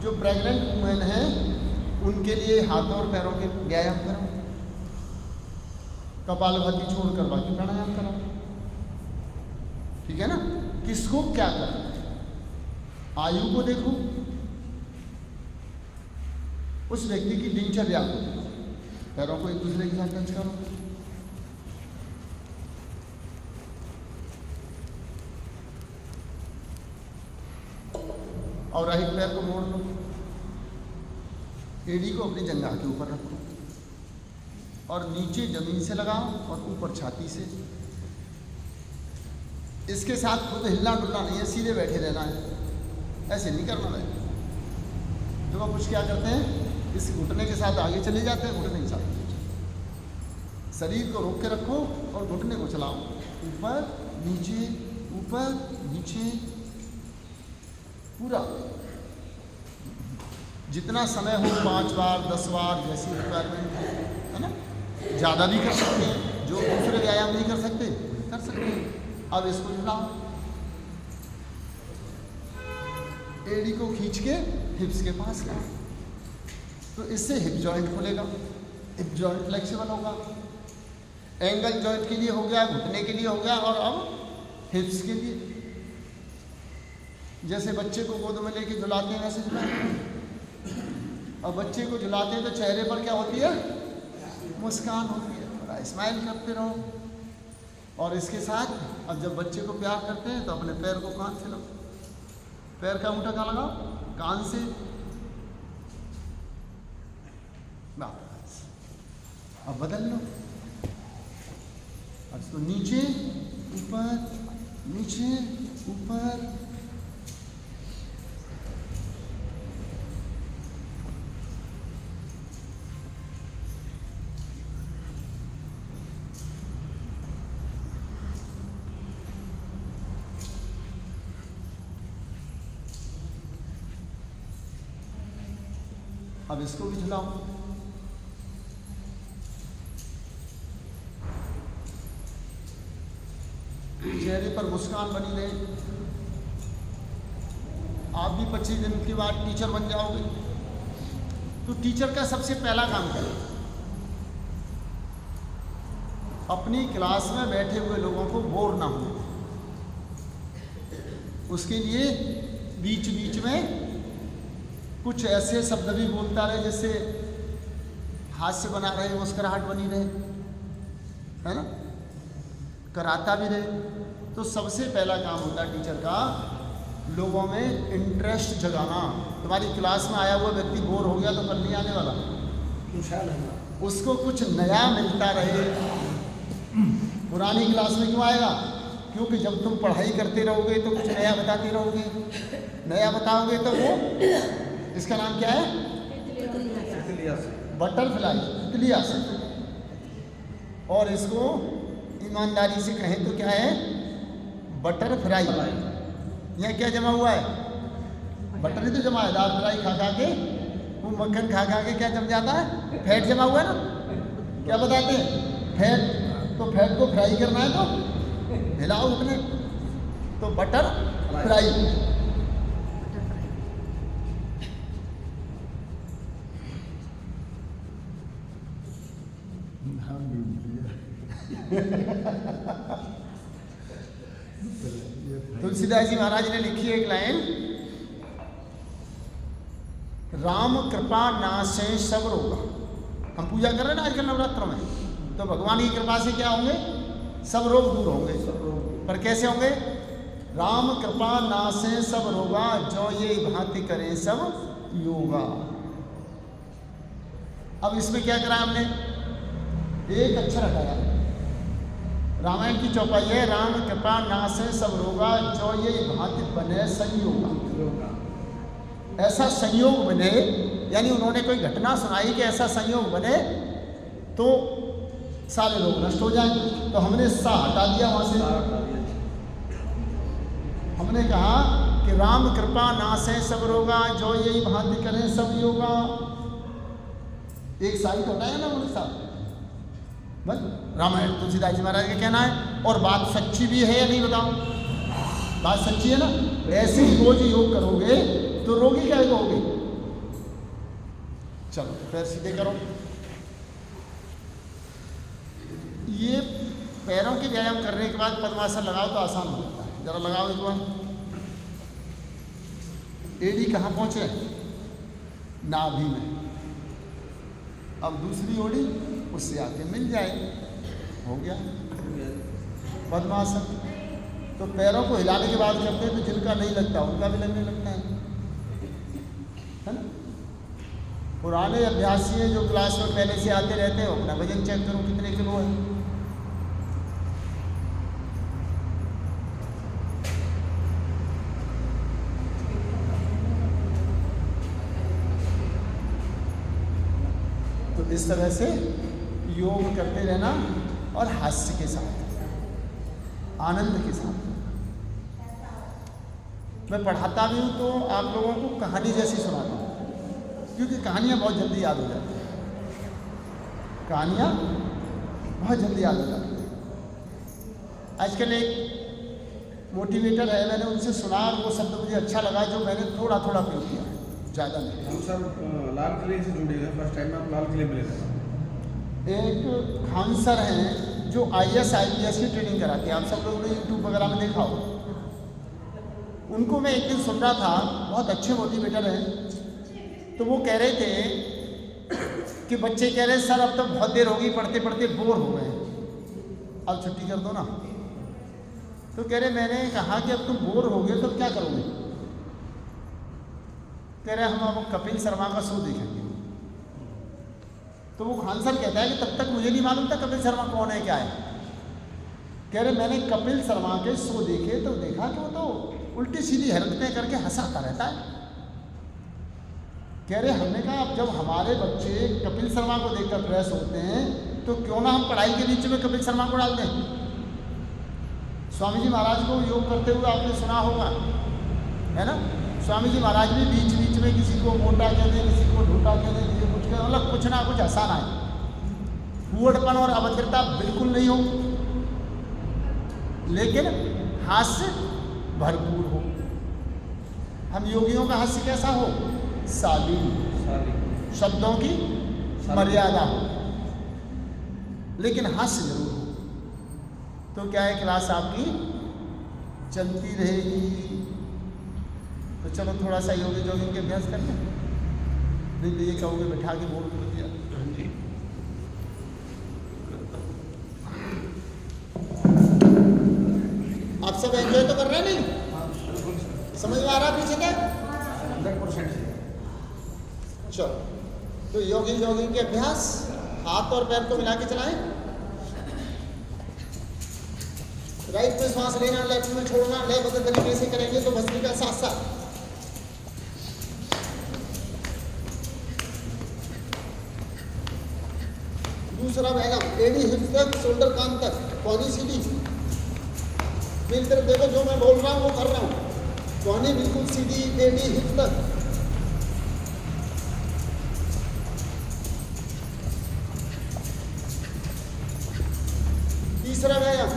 जो प्रेग्नेंट वुमेन हैं उनके लिए हाथों और पैरों के व्यायाम कराओ। कपालभाति छोड़कर बाकी प्राणायाम कराओ, ठीक है ना। किसको क्या करना है? आयु को देखो, उस व्यक्ति की दिनचर्या को देखो, पैरों को एक दूसरे के साथ टच करो, और एक पैर को मोड़ लो, एड़ी को अपनी जंघा के ऊपर रखो और नीचे जमीन से लगाओ और ऊपर छाती से। इसके साथ खुद हिलना डुलना नहीं है, सीधे बैठे रहना है, ऐसे नहीं करना है। तो आप कुछ क्या करते हैं, इस घुटने के साथ आगे चले जाते हैं, घुटने के साथ शरीर को रोक के रखो और घुटने को चलाओ, ऊपर नीचे ऊपर नीचे, पूरा जितना समय हो, 5 बार 10 बार जैसी रिक्वायरमेंट है ना। ज़्यादा भी कर सकते हैं, जो दूसरे व्यायाम नहीं कर सकते कर सकते हैं। अब इसको झुलाओ, एड़ी को खींच के हिप्स के पास लाओ, तो इससे हिप जॉइंट खुलेगा, हिप जॉइंट फ्लेक्सिबल होगा। एंगल जॉइंट के लिए हो गया, घुटने के लिए हो गया, और अब हिप्स के लिए। जैसे बच्चे को गोद में लेके झुलाते हैं वैसे झुलाएं। और बच्चे को झुलाते हैं तो चेहरे पर क्या होती है, मुस्कान होती है, थोड़ा स्माइल करते रहो। और इसके साथ अब जब बच्चे को प्यार करते हैं तो अपने पैर को कान से लगाओ, पैर का अंगूठा कहाँ लगाओ, कान से, बस। अब बदल लो, अब तो नीचे ऊपर, नीचे ऊपर, अब इसको भी झुलाओ। चेहरे पर मुस्कान बनी रहे। आप भी 25 दिन के बाद टीचर बन जाओगे, तो टीचर का सबसे पहला काम क्या है, अपनी क्लास में बैठे हुए लोगों को बोर ना हो, उसके लिए बीच बीच में कुछ ऐसे शब्द भी बोलता रहे जिससे हास्य बना रहे, मुस्कुराहट बनी रहे, है ना, कराता भी रहे। तो सबसे पहला काम होता है टीचर का, लोगों में इंटरेस्ट जगाना। तुम्हारी क्लास में आया हुआ व्यक्ति बोर हो गया तो कल नहीं आने वाला, उसको कुछ नया मिलता रहे। पुरानी क्लास में क्यों आएगा, क्योंकि जब तुम पढ़ाई करते रहोगे तो कुछ नया बताते रहोगे, नया बताओगे तो वो, इसका नाम क्या है, बटरफ्लाई, तितली आसन। और इसको ईमानदारी से कहें तो क्या है, बटरफ्लाई। यहाँ क्या जमा हुआ है, बटर ही तो जमा है, दाल फ्राई खा खा के, वो मक्खन खा खा के क्या जम जाता है, फैट जमा हुआ है ना। क्या बताते हैं, फैट, तो फैट को फ्राई करना है तो हिलाओ अपने, तो बटर फ्राई। तुलसीदास जी महाराज ने लिखी एक लाइन, राम कृपा नाशे सब रोगा। हम पूजा कर रहे हैं ना आजकल नवरात्र में, तो भगवान की कृपा से क्या होंगे, सब रोग दूर होंगे। पर कैसे होंगे, राम कृपा नाशे सब रोगा, जो ये भांति करें सब योगा। अब इसमें क्या करा हमने, एक अक्षर हटाया। रामायण की चौपाई है, राम कृपा नाशे सब रोगा, जो ये भांति बने संयोगा। ऐसा संयोग बने, यानी उन्होंने कोई घटना सुनाई कि ऐसा संयोग बने तो सारे रोग नष्ट हो जाएंगे। तो हमने सा हटा दिया वहां से, हमने कहा कि राम कृपा नाशे सब रोगा, जो यही भांति करें सब योगा। एक साइड हटाया ना उन्होंने साथ, बस रामायण तुलसीदास जी महाराज का कहना है। और बात सच्ची भी है या नहीं बताओ, बात सच्ची है ना। ऐसे ही रोज योग करोगे तो रोगी क्या होगे। चलो पैर सीधे करो। ये पैरों के व्यायाम करने के बाद पद्मासन लगाओ तो आसान हो जाता है। जरा लगाओ एक बार। एड़ी कहाँ पहुंचे, नाभि में। अब दूसरी ओड़ी उससे आके मिल जाए, हो गया पद्मासन। तो पैरों को हिलाने के बाद करते हैं तो जिनका नहीं लगता उनका भी लगने लगता है ना। पुराने अभ्यासी हैं जो क्लास में पहले से आते रहते हैं, अपना वजन चेक करो कितने किलो है। तो इस तरह से योग करते रहना और हास्य के साथ, आनंद के साथ। मैं पढ़ाता भी हूँ तो आप लोगों को कहानी जैसी सुनाता हूँ, क्योंकि कहानियाँ बहुत जल्दी याद हो जाती हैं, कहानियाँ बहुत जल्दी याद हो जाती हैं। आजकल एक मोटिवेटर है, मैंने उनसे सुना और वो शब्द मुझे अच्छा लगा, जो मैंने थोड़ा थोड़ा प्रयोग किया, ज़्यादा नहीं। हम सब लाल किले से जुड़े हैं, फर्स्ट टाइम आप लाल किले मिले थे। एक खान सर हैं जो IAS IPS की ट्रेनिंग कराते हैं, आप सब लोगों ने यूट्यूब वगैरह में देखा हो। उनको मैं एक दिन सुन रहा था, बहुत अच्छे मोटिवेटर हैं, तो वो कह रहे थे कि बच्चे कह रहे सर अब तो बहुत देर होगी, पढ़ते पढ़ते बोर हो गए, अब छुट्टी कर दो ना। तो कह रहे, मैंने कहा कि अब तुम बोर हो गए तो क्या करोगे? कह रहे हम अब कपिल शर्मा का शो देखेंगे। तो वो खान सर कहता है कि तब तक मुझे नहीं मालूम था कपिल शर्मा कौन है, क्या है। कह रहे मैंने कपिल शर्मा के शो देखे तो देखा कि वो तो उल्टी सीधी हरकतें करके हंसाता रहता है। कह रहे हमने कहा अब जब हमारे बच्चे कपिल शर्मा को देखकर फ्रेश होते हैं तो क्यों ना हम पढ़ाई के बीच में कपिल शर्मा को डाल दें। स्वामी जी महाराज को योग करते हुए आपने सुना होगा, है ना। स्वामी जी महाराज भी बीच बीच में किसी को मोटा कह दें, किसी को ढूंढा कह दें, किसी को कुछ कह, मतलब कुछ ना कुछ आसान आए, हुड़पन और अभद्रता बिल्कुल नहीं हो, लेकिन हास्य भरपूर हो। हम योगियों का हास्य कैसा हो? शालीन, शब्दों की मर्यादा हो, लेकिन हास्य जरूर हो। तो क्या है, क्लास आपकी चलती रहेगी। तो चलो थोड़ा सा योगी जॉगिंग के अभ्यास कर लें। नहीं तो ये कहोगे बैठा के बोल कर दिया। आप सब एंजॉय तो कर रहे हैं? नहीं समझ में आ रहा पीछे क्या? 100%। चलो तो योगी जॉगिंग के अभ्यास, हाथ और पैर को मिला के चलाएं। राइट में श्वास लेना, लेफ्ट में छोड़ना, लयबद्ध तरीके से करेंगे तो भस्त्रिका साथ साथ। दूसरा व्यायाम, एड़ी हिप्स तक, शोल्डर कान तक, पौनी सीधी। मेरी तरफ देखो, जो मैं बोल रहा हूँ वो कर रहा हूँ। पौनी बिल्कुल सीधी, एड़ी हिप्स तक। तीसरा व्यायाम,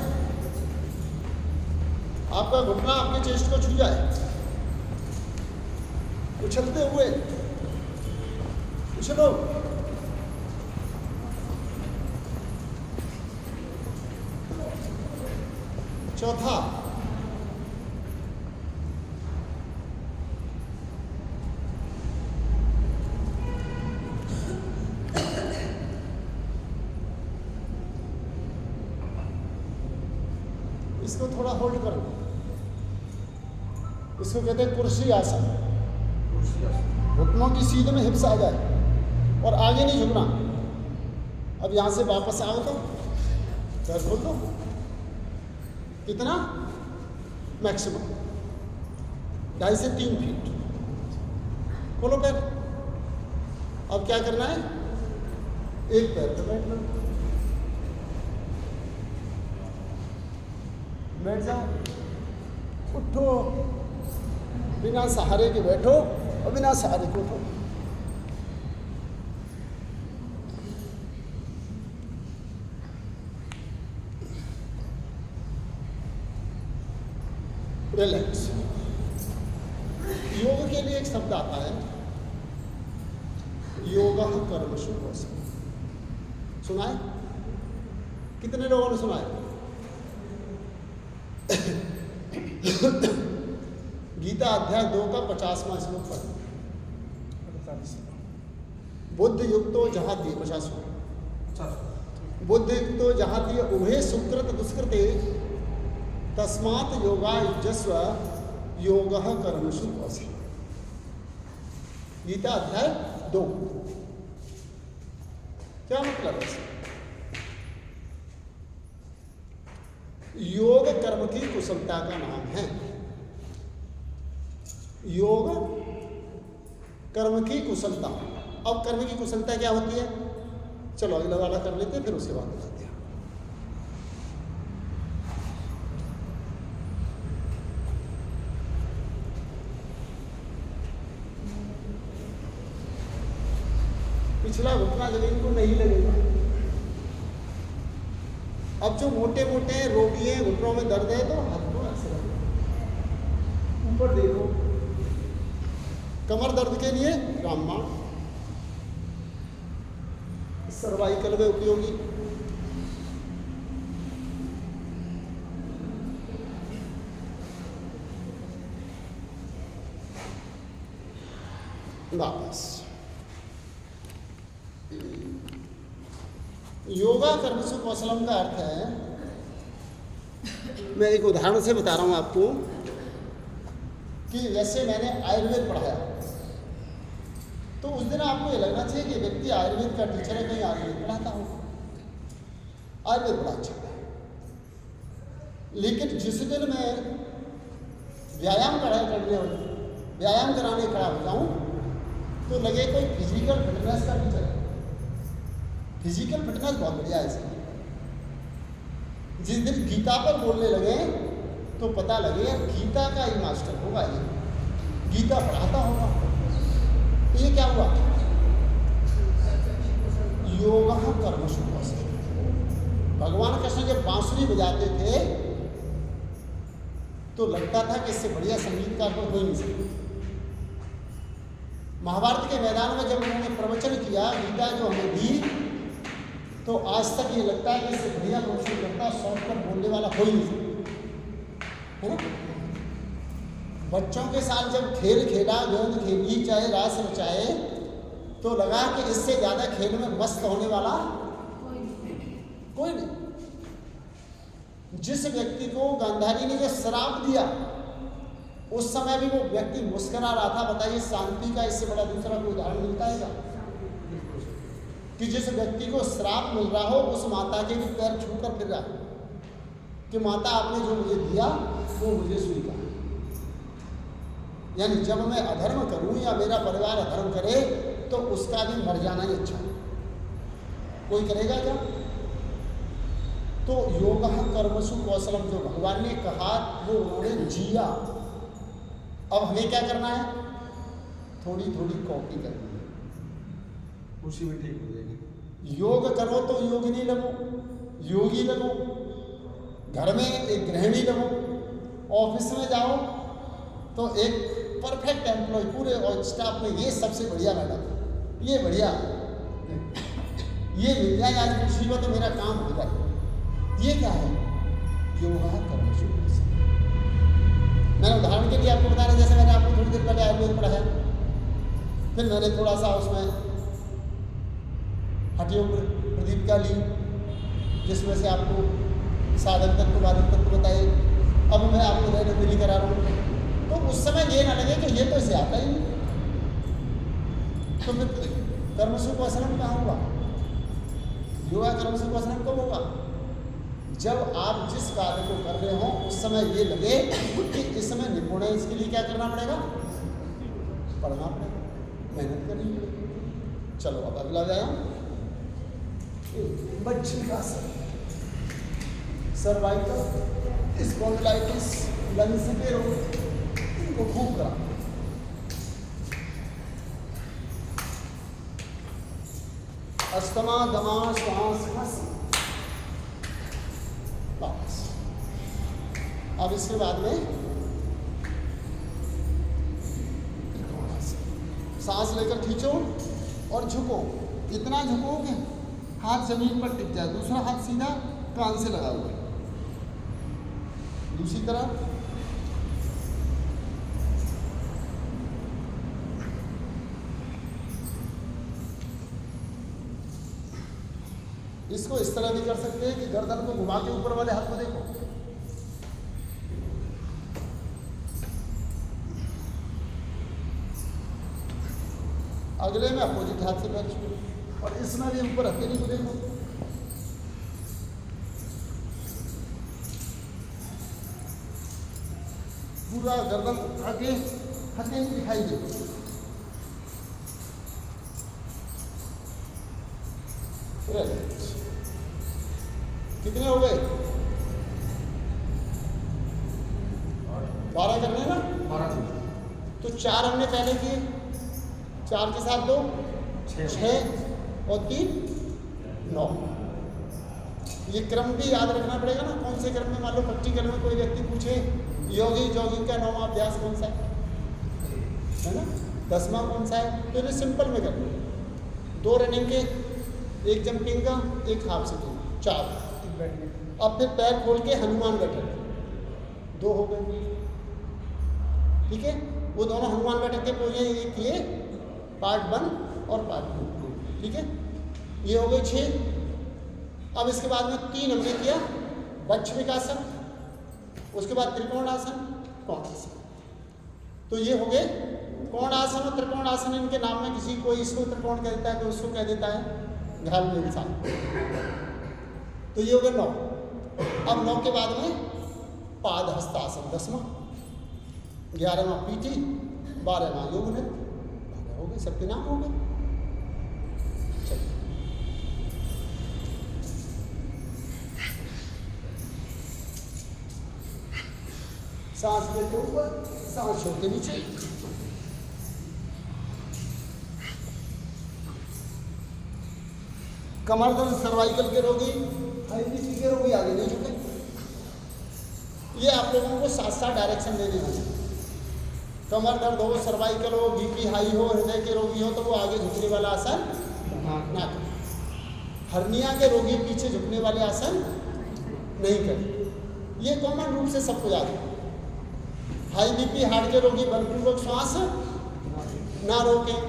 आपका घुटना आपके चेस्ट को छू जाए, उछलते हुए उछलो। चौथा, इसको थोड़ा होल्ड करो, इसको कहते हैं कुर्सी आसन। घुटनों की सीध में हिप्स आ जाए और आगे नहीं झुकना। अब यहां से वापस आओ तो पैर खोल दो। कितना? मैक्सिमम 2.5 से 3 फीट खोलो पैर। अब क्या करना है? एक पैर पे बैठना, बैठ जाओ, उठो, बिना सहारे के बैठो और बिना सहारे के उठो। रिलैक्स। योग के लिए एक शब्द आता है, योगः कर्मसु कौशलम्। सुना है? कितने लोगों ने सुना है? गीता अध्याय 2 का 50वां श्लोक पढ़। बुद्ध युक्तो जहाति 50वां। बुद्ध युक्तो जहाति उभे सुकृत दुष्कृते तस्मात् योगा युज्यस्व योगः कर्मसु कौशलम्। गीता अध्याय 2। क्या मतलब है? योग कर्म की कुशलता का नाम है। योग कर्म की कुशलता। अब कर्म की कुशलता क्या होती है? चलो अगला वाला कर लेते हैं, फिर उसके बाद बताते हैं। पिछला घुटना जमीन को नहीं लगेगा। अब जो मोटे मोटे रोगी हैं, घुटनों में दर्द है, तो हाथ को ऐसे रखो, ऊपर देखो। कमर दर्द के लिए रामबाण सर्वाइकल में उपयोगी। वापस योगा कर्मसु कौशलम का अर्थ है, मैं एक उदाहरण से बता रहा हूं आपको कि जैसे मैंने आयुर्वेद पढ़ाया, तो उस दिन आपको ये लगना चाहिए कि व्यक्ति आयुर्वेद का टीचर है, कहीं आयुर्वेद पढ़ाता हो, आयुर्वेद बड़ा अच्छा है। लेकिन जिस दिन मैं व्यायाम व्यायाम कराने खड़ा हो जाऊं, तो लगे कोई फिजिकल फिटनेस का टीचर है। फिजिकल फिटनेस बहुत बढ़िया है इसकी। जिस दिन गीता पर बोलने लगे, तो पता लगे यार गीता का ही मास्टर होगा, ये गीता पढ़ाता होगा। तो ये क्या हुआ? योगा कर्मसु कौशलम। भगवान कृष्ण जब बांसुरी बजाते थे, तो लगता था कि इससे बढ़िया संगीतकार तो हो ही नहीं सकता। महाभारत के मैदान में जब उन्होंने प्रवचन किया, गीता जो हमें दी, तो आज तक ये लगता है कि इससे बढ़िया प्रवचन करता, शॉर्ट पर बोलने वाला हो ही नहीं सकता, है ना? बच्चों के साथ जब खेल खेला, गेंद खेली, चाहे रास रचाए, तो लगा कि इससे ज़्यादा खेल में मस्त होने वाला कोई नहीं। जिस व्यक्ति को गांधारी ने जो श्राप दिया, उस समय भी वो व्यक्ति मुस्कुरा रहा था। बताइए, शांति का इससे बड़ा दूसरा कोई उदाहरण मिलता है क्या? कि जिस व्यक्ति को श्राप मिल रहा हो, उस माता के भी पैर छूकर फिर रहा कि माता आपने जो मुझे दिया वो मुझे स्वीकार। यानी जब मैं अधर्म करूं या मेरा परिवार अधर्म करे, तो उसका भी मर जाना ही अच्छा है। कोई करेगा क्या? तो योग कर्मसु कौशलम, जो भगवान ने कहा वो उन्होंने जिया। अब हमें क्या करना है? थोड़ी थोड़ी कॉपी करनी है, उसी में ठीक हो जाएगी। योग करो तो योगिनी लगो, योगी लगो, घर में एक गृहिणी लगो, ऑफिस में जाओ तो एक परफेक्ट एम्प्लॉय, पूरे और स्टाफ में ये सबसे बढ़िया मैडम, ये बढ़िया, ये मिल जाए आज मुसीबत, तो मेरा काम हो जाए। ये क्या है? योगा कर्मसु कौशलम। मैंने उदाहरण के लिए आपको बता रहा, जैसे मैंने आपको थोड़ी देर पहले आयुर्वेद पढ़ा है, फिर मैंने थोड़ा सा उसमें हटियोग प्रदीपिका ली, जिसमें से आपको साधक तत्व बाधक तत्व बताए। अब मैं आपको नई करा रहा हूँ, तो उस समय ये ना लगे कि ये तो इसे आता ही नहीं। तो फिर कर्मसु कौशलम कहाँ हुआ? योगा कर्मसु कौशलम कब होगा? जब आप जिस कार्य को कर रहे हो, उस समय ये लगे कि इसमें निपुण है। इसके लिए क्या करना पड़ेगा? पढ़ना पड़ेगा, मेहनत करनी पड़ेगी। चलो अब अगला व्यायाम, भस्त्रिकासन, सर्वाइकल, स्पॉन्डिलाइटिस, लंग्स के रोग, इनको खूब करा। अस्थमा, दमा, श्वास, खांसी। वापस। अब इसके बाद में सांस लेकर खींचो और झुको। इतना झुको कि हाथ जमीन पर टिक जाए, दूसरा हाथ सीधा कान से लगा हुआ है। दूसरी तरफ इसको इस तरह भी कर सकते हैं कि गर्दन को घुमा के ऊपर वाले हाथ को देखो। अगले में अपोजिट हाथ से पैर छुओ, और इसमें भी ऊपर हथेली को देखो। पूरा गर्दन आगे हथेली दिखाई दे। कितने हो गए? 12 करने ना? 12। तो 4 हमने पहले किए, 4 के साथ 2, 6, और 3 9। ये क्रम भी याद रखना पड़ेगा ना, कौन से क्रम में। मान लो प्रैक्टिकल में कोई व्यक्ति पूछे योगी जॉगिंग का 9वां अभ्यास कौन सा है ना, 10वां कौन सा है, तो इन्हें सिंपल में कर लो। 2 रनिंग के, 1 जंपिंग का, 1 हाफ सिटिंग, 4। अब फिर पैर खोल के हनुमान बैठक, 2 हो गए। ठीक है, वो दोनों हनुमान बैठक के पोज ये किए, पार्ट 1 और पार्ट 2। ठीक है, ये हो गए 6। अब इसके बाद में 3 हमने किया वज्रविकासन, उसके बाद त्रिकोणासन, कोणासन। तो ये हो गए कोणासन और त्रिकोणासन। इनके नाम में किसी कोई इसको त्रिकोण कह देता है, कोई उसको कह देता है घाल में इंसान। तो ये हो गए 9। अब 9 के बाद में पाद हस्तासन 10वां, 11वां पीठी, 12वां योग नृत्य। हो गए, सबके नाम हो गए। सांस लेते ऊपर, सांस छोड़ते नीचे। कमर दर्द सर्वाइकल के रोगी, हाई बीपी के रोगी आगे नहीं झुके। ये आप लोगों को 7-7 डायरेक्शन देने हैं। कमर दर्द हो, सर्वाइकल हो, बीपी हाई हो, हृदय के रोगी हो, तो वो आगे झुकने वाला आसन ना करें। हर्निया के रोगी पीछे झुकने वाले आसन नहीं करें। ये कॉमन रूप से सबको याद है। हाई बीपी हार्ट के रोगी बलपूर्वक श्वास ना रोकें।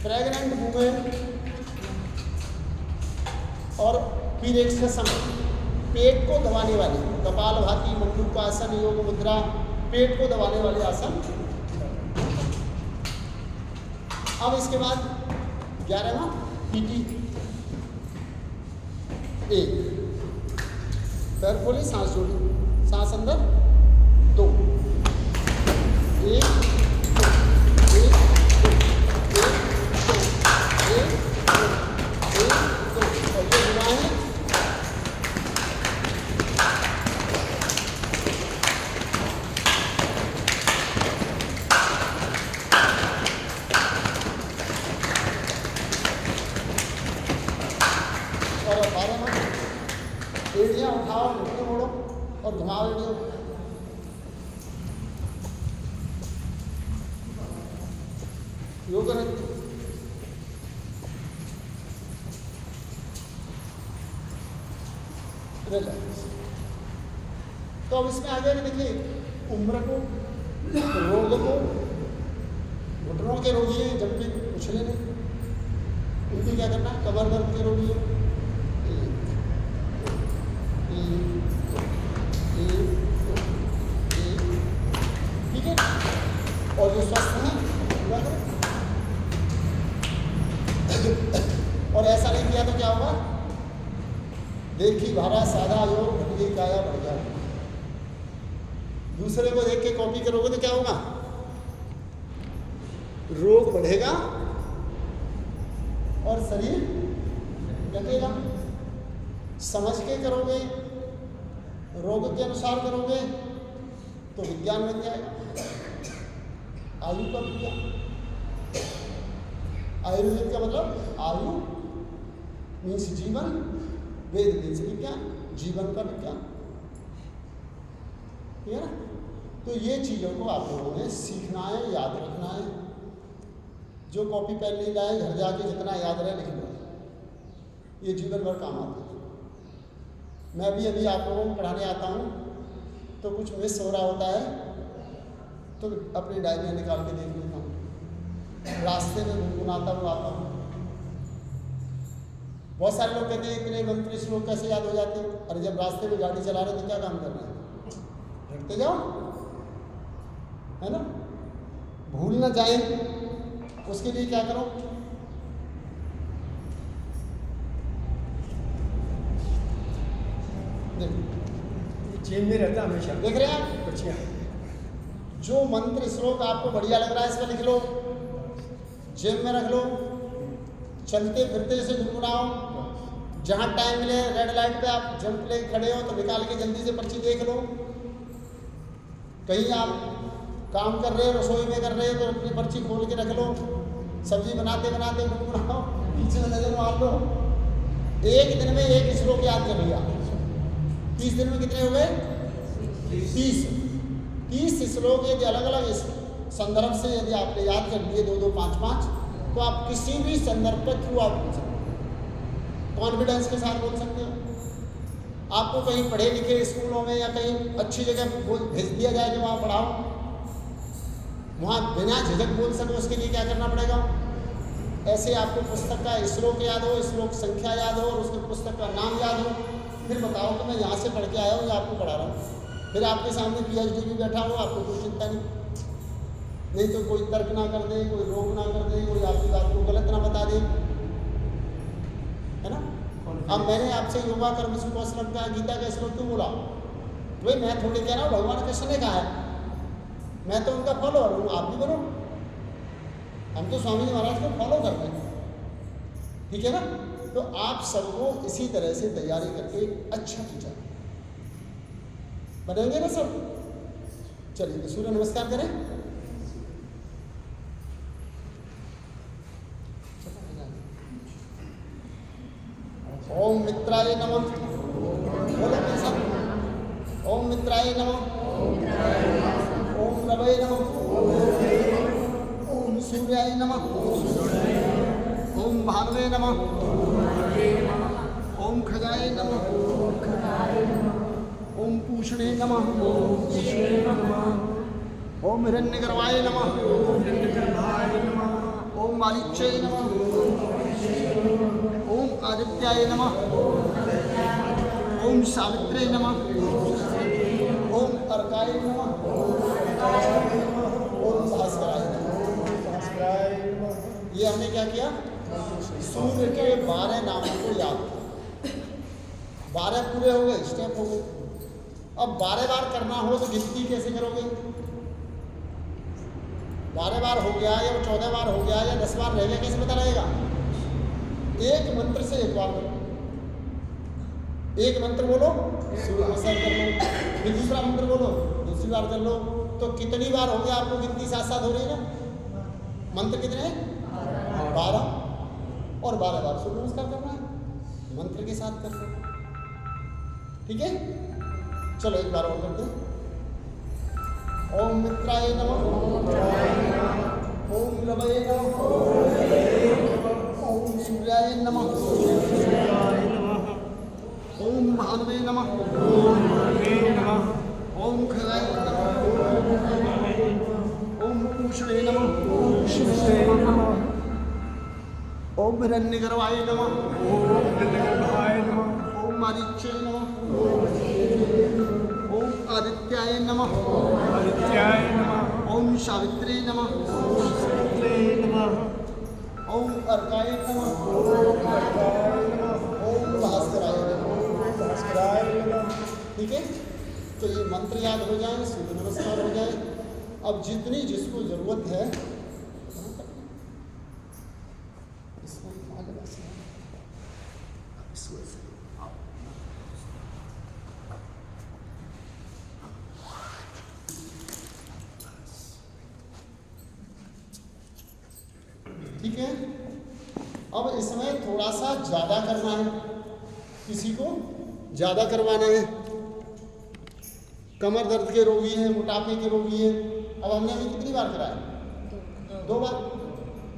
प्रेग्नेंट वुमेन और पीरियड्स के समय पेट को दबाने वाले कपालभाति, मंडूकासन, योग मुद्रा, पेट को दबाने वाले आसन। अब इसके बाद 11वां पीटी। 1 पैर खोली, सांस जोड़ी, सांस अंदर, 2 1 2 1 2 1 2 1 2 और ये घुमाएं। और 12वां एड़ियाँ उठाओ, घुटने मोड़ो और घुमाओ एड़ियों। योग नृत्य। तो अब इसमें आगे देखिए, उम्र को, रोग को, घुटनों के रोगी हैं, जंपिंग उछले नहीं, उनको क्या करना है। कमर दर्द के रोगी हैं, ठीक है, और जो स्वस्थ हैं पूरा करें। और ऐसा नहीं किया तो क्या होगा, देखी भारा साधा योग घट गई काया बढ़ गया। दूसरे को देख के कॉपी करोगे तो क्या होगा, रोग बढ़ेगा और शरीर घटेगा। समझ के करोगे, रोग के अनुसार करोगे तो विज्ञान बन जाएगा, आयु का विज्ञान। आयुर्वेद का मतलब आयु मीन्स जीवन, वेद मीन्स विज्ञान, जीवन का विज्ञान। ठीक है ना। तो ये चीज़ों को आप लोगों ने सीखना है, याद रखना है। जो कॉपी पेन नहीं लाए, घर जाके जितना याद रहे लिख लो, ये जीवन भर काम आता है। मैं भी अभी आप लोगों को पढ़ाने आता हूँ तो कुछ मिस हो रहा होता है तो अपनी डायरी निकाल के देख लेता हूँ, रास्ते में गुनगुनाता हुआ आता हूँ। बहुत सारे लोग कहते हैं इतने मंत्र श्लोक कैसे याद हो जाते हैं। अरे जब रास्ते में गाड़ी चला रहे तो क्या काम कर रहे हैं, रखते जाओ, है ना। भूल ना जाए उसके लिए क्या करो, जेब में रहता हमेशा। देख रहे हैं आप, बचिया जो मंत्र श्लोक आपको बढ़िया लग रहा है इसमें लिख लो, जेब में रख लो, चलते फिरते से गुनगुनाओ। जहाँ टाइम मिले, रेड लाइट पे आप जंप ले खड़े हो तो निकाल के जल्दी से पर्ची देख लो। कहीं आप काम कर रहे हो, रसोई में कर रहे हो तो अपनी पर्ची खोल के रख लो, सब्जी बनाते बनाते गुनगुनाओ, पीछे में नजर मार लो। एक दिन में एक श्लोक याद कर लिया, 30 दिन में कितने हो गए? 30 श्लोक यदि अलग अलग संदर्भ से यदि आपने याद कर लिए 2-2, 5-5, तो आप किसी भी संदर्भ पर थ्रू आउट बोल सकते हो, कॉन्फिडेंस के साथ बोल सकते हो। आपको कहीं पढ़े लिखे स्कूलों में या कहीं अच्छी जगह भेज दिया जाए कि वहाँ पढ़ाओ, वहाँ बिना झिझक बोल सके, उसके लिए क्या करना पड़ेगा? ऐसे आपको पुस्तक का श्लोक याद हो, श्लोक संख्या याद हो और उसके पुस्तक का नाम याद हो, फिर बताओ कि मैं यहाँ से पढ़ के आया हूँ या आपको पढ़ा रहा हूँ। फिर आपके सामने PhD भी बैठा हो, आपको कोई चिंता नहीं तो कोई तर्क ना कर दे, कोई रोक ना कर दे, कोई आपकी बात को गलत ना बता दे, है ना। अब मैंने आपसे योगा कर्म सुकौशलम का गीता का श्लोक क्यों बोला? भाई मैं थोड़ी कह रहा हूँ, भगवान कृष्ण ने कहा है, मैं तो उनका फॉलोअर हूँ, आप भी बनो। हम तो स्वामी जी महाराज को फॉलो करते हैं, ठीक है ना। तो आप सबको इसी तरह से तैयारी करके अच्छा टीचर बनेंगे ना सब। चलिए तो सूर्य नमस्कार करें। ओम मित्राय नमः, बोलो कैसा? ओम मित्राय नमः, ओम रवये नमः, ओम सूर्याय नमः, ओम भानवे नमः, ओम खगाय नमः, ओम पूषणे नमः, ओम हिरण्यगर्भाय नमः, ओम मारीच्याय नमः, ओम आदित्याय नमः, ओम सावित्रे नमः, ओम अर्काय नमः, ओम भास्कराय नमः। ये हमने क्या किया? सूर्य के 12 नामों को याद किया। 12 पूरे हो गए, स्टेप हो गए। अब 12 बार करना हो तो गिनती कैसे करोगे? 12 बार हो गया या 14 बार हो गया या 10 बार रह गया, कैसे पता रहेगा? एक मंत्र से एक बार बोलो, एक मंत्र बोलो, सूर्य नमस्कार कर लो, फिर दूसरा मंत्र बोलो, दूसरी बार कर लो। तो कितनी बार हो गया आपको? गिनती साथ साथ हो रही है ना। मंत्र कितने हैं? 12, और 12 बार सूर्य नमस्कार करना है, मंत्र के साथ कर लो, ठीक है। चलो एक बार और करते हैं। ओम मित्राय नमः, ओम रवये नमः, ओम सूर्याय नमः, ओम भानवे नमः, ओम खगाय नमः, ओम पूषणे नमः, ओम हिरण्यगर्भाय नमः, ओम मारीच्याय नमः, ओम आदित्याय नमः, ओम सावित्रे नमः, ओम अर्काय नमः, ओम भास्कराय नमः। ठीक है, तो ये मंत्र याद हो जाए, सूर्य नमस्कार हो जाए। अब जितनी जिसको जरूरत है ठीक है। अब इसमें थोड़ा सा ज़्यादा करना है, किसी को ज़्यादा करवाना है। कमर दर्द के रोगी हैं, मोटापे के रोगी हैं। अब हमने अभी कितनी बार कराया? 2 बार।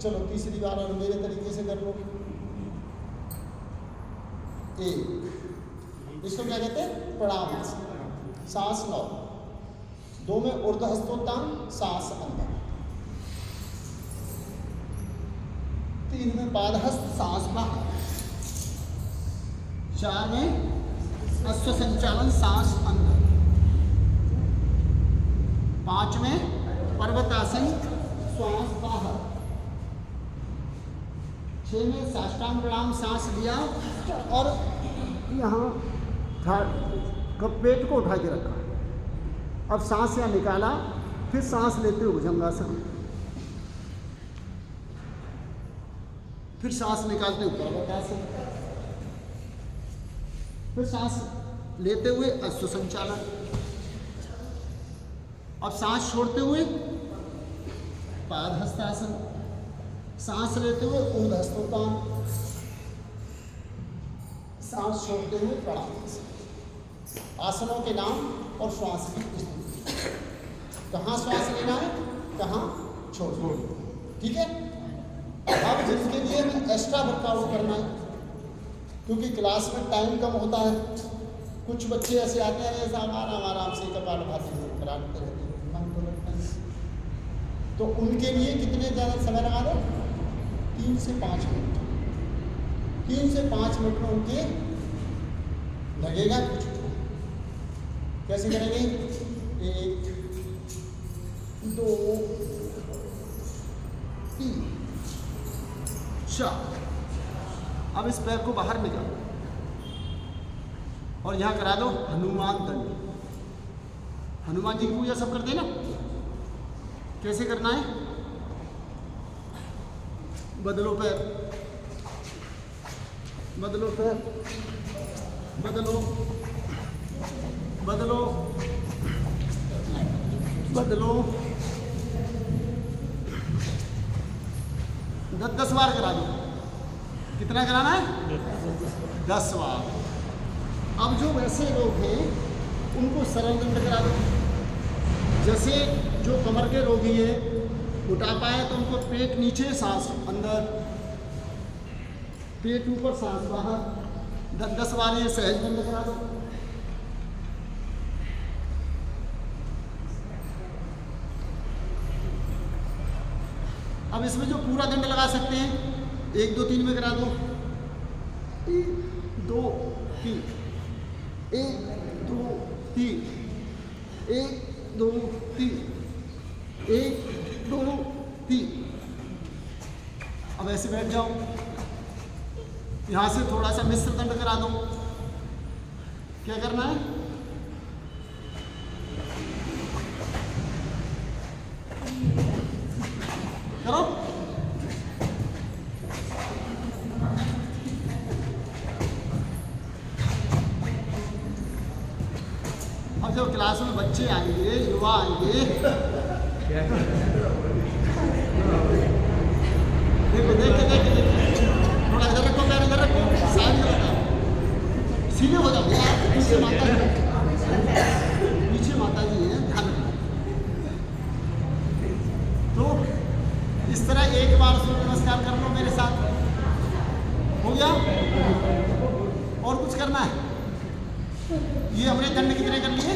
चलो तीसरी बार और मेरे तरीके से कर लो। एक, इसको क्या कहते हैं? प्रणाम। सांस लो, 2 में ऊर्ध्व हस्तोत्तान, सांस अंदर। 3 में पादहस्त, सांस बाहर। 4 में अश्व संचालन, सांस अंदर। 5 में पर्वतासन, श्वास बाहर। 6 में साष्टांग प्रणाम, सांस लिया और यहाँ पेट को उठा के रखा। अब सांस यहाँ निकाला, फिर सांस लेते हुए भुजंगासन, फिर सांस निकालते हुए पर्वतासन, फिर सांस लेते हुए अश्व संचालन। अब सांस छोड़ते हुए पादहस्तासन, सांस लेते हुए ऊर्ध्वस्तान, सांस छोड़ते हुए प्राणायाम। आसनों के नाम और श्वास की स्थिति, कहाँ श्वास लेना है, कहाँ छोड़ना, ठीक है। अब जिसके लिए हमें एक्स्ट्रा वर्कआउट करना है, क्योंकि क्लास में टाइम कम होता है, कुछ बच्चे ऐसे आते हैं जैसे आराम से कपालभाति कराते रहते हैं, मन तो लगता है, तो उनके लिए कितने ज़्यादा समय लगा दो, 3 से 5 मिनट, 3 से 5 मिनट में उनके लगेगा कुछ। कैसे करेंगे, 1 2 3 4। अब इस पैर को बाहर निकालो और यहाँ करा दो हनुमान दंड। हनुमान जी की पूजा सब करते हैं ना, कैसे करना है, बदलो पैर, बदलो पैर, बदलो बदलो बदलो, 10 बार करा दो। कितना कराना है, 10 बार। अब जो वैसे लोग हैं उनको सरल दंड करा दो। जैसे जो कमर के रोगी हैं, मोटापा है, तो उनको पेट नीचे सांस अंदर, पेट ऊपर सांस बाहर, 10 बार ये सहज दंड करा दो। अब इसमें जो पूरा दंड लगा सकते हैं, 1 2 3 में करा दो, 1 2 3, 1 2 3, 1 2 3, 1 2 3। अब ऐसे बैठ जाओ। यहाँ से थोड़ा सा मिश्र दंड करा दो। क्या करना है, करो। अब जब क्लास में बच्चे आएंगे, युवा आएंगे, देखो देखो थोड़ा इधर रखो, पैर इधर रखो, साइड में रखो, सीधे हो जाओ यार। पीछे माता जी, पीछे माता जी हैं, ध्यान रखना। तो इस तरह एक बार सूर्य नमस्कार कर लो मेरे साथ, हो गया। और कुछ करना है, ये हमने दंड कितने कर लिए,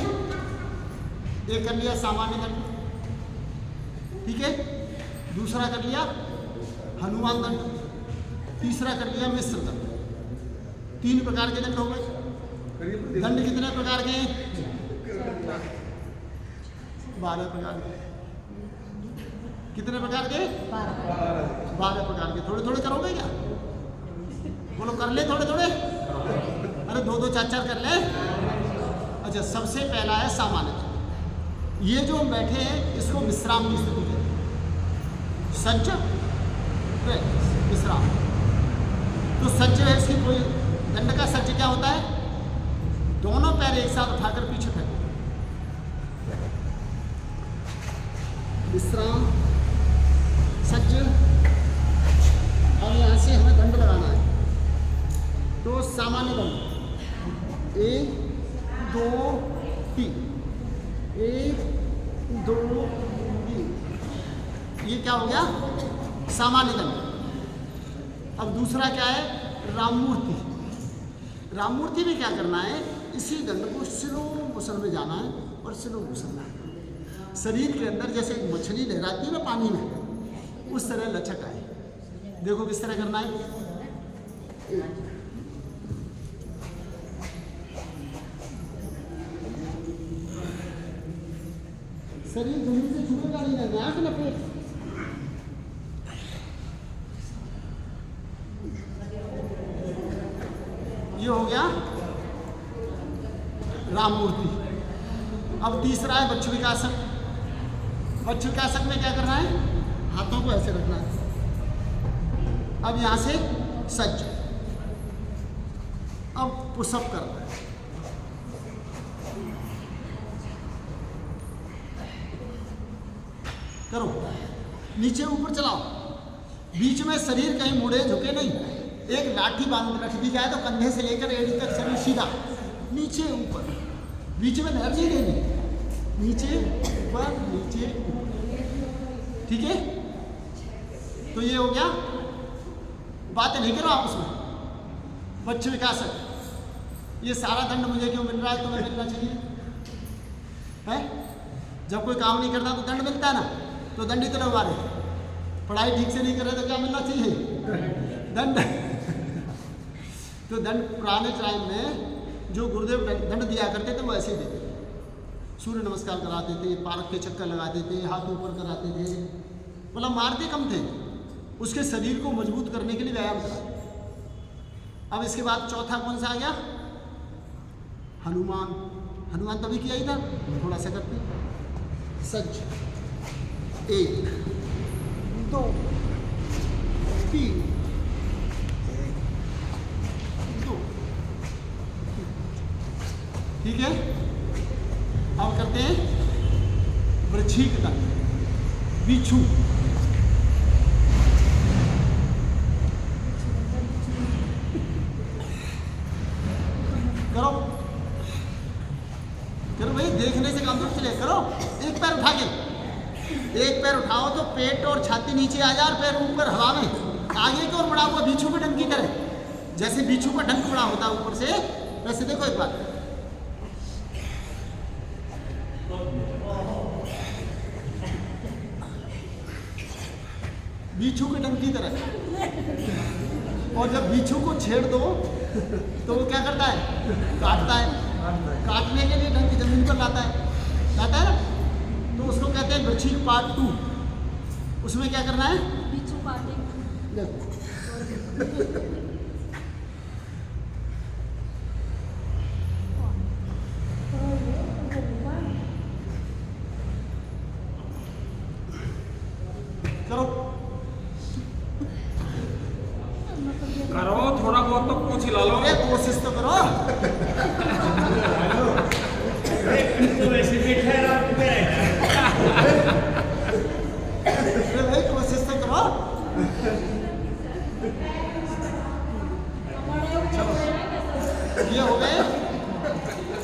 1 कर लिया सामान्य दंड, ठीक है। दूसरा कर लिया हनुमान दंड, तीसरा कर लिया मिश्र दंड। 3 प्रकार के दंड हो गए। दंड कितने प्रकार के हैं, 12 प्रकार के। कितने प्रकार के, 12 प्रकार के। थोड़े थोड़े करोगे क्या, बोलो कर ले थोड़े थोड़े, अरे 2 2 4 4 कर ले। अच्छा, सबसे पहला है सामान्य दंड। ये जो बैठे हैं इसको विश्राम की स्थिति है, सज्ज विश्राम। तो सज्ज है, इसकी कोई दंड का सज्ज क्या होता है, दोनों पैर एक साथ उठाकर पीछे फेंको, विश्राम सज्ज। और यहाँ से हमें दंड लगाना है, तो सामान्य दंड 1 2 3, 1 2 3, ये क्या हो गया, सामान्य दंड। अब दूसरा क्या है, राममूर्ति। राममूर्ति में क्या करना है, इसी दंड को स्लो मोशन में जाना है और स्लो मोशन में शरीर के अंदर जैसे एक मछली लहराती है ना पानी में, उस तरह लचक आए। देखो किस तरह करना है, शरीर जमीन से छूटेगा नहीं, रहना आंख लपेट। ये हो गया राममूर्ति। अब तीसरा है बच्छविकासन। बच्छविकासन में क्या करना है, हाथों को ऐसे रखना है। अब यहां से सज्ज। अब पुशअप करना है, करो, नीचे ऊपर चलाओ, बीच में शरीर कहीं मुड़े झुके नहीं, एक लाठी बांध रख दी जाए तो कंधे से लेकर एड़ी तक शरीर सीधा, नीचे ऊपर, बीच में एनर्जी देनी, नीचे ऊपर नीचे ऊपर, ठीक है। तो ये हो गया, बातें नहीं करो आपस में, बच्चे विकास है। ये सारा दंड मुझे क्यों मिल रहा है, तुम्हें मिलना चाहिए है। जब कोई काम नहीं करता तो दंड मिलता है ना, तो दंड इतना मारे, पढ़ाई ठीक से नहीं कर रहे तो क्या मिलना चाहिए, दंड। तो दंड पुराने टाइम में जो गुरुदेव दंड दिया करते थे वो ऐसे ही देते थे, सूर्य नमस्कार कराते थे, पार्क के चक्कर लगाते थे, हाथ ऊपर कराते थे, मतलब मारते कम थे, उसके शरीर को मजबूत करने के लिए व्यायाम करा। अब इसके बाद चौथा कौन सा आ गया, हनुमान। हनुमान तभी किया ही था, थोड़ा सा करते, सज्ज 1 2 3 2, ठीक है। अब करते हैं वृश्चिक दंड, बिच्छू। करो करो भाई, देखने से काम तो चले, करो। एक पैर उठा के, एक पैर उठाओ तो पेट और छाती नीचे आ जाए, पैर ऊपर हवा में, आगे की ओर बढ़ा हुआ बिच्छू के डंक की तरह, जैसे बिच्छू का डंक बड़ा होता है ऊपर से, वैसे देखो एक बार, बिच्छू के डंक की तरह। और जब बिच्छू को छेड़ दो तो वो क्या करता है, काटता है, काटने के लिए डंक जमीन पर लाता है ना, तो उसको कहते हैं वृश्चिक पार्ट 2। उसमें क्या करना है, बिच्छू काटेंगे। करो करो, थोड़ा बहुत तो पूछ ही ला लो। अरे कोशिश तो करो, अरे भाई कोशिश तो करो। ये हो गए,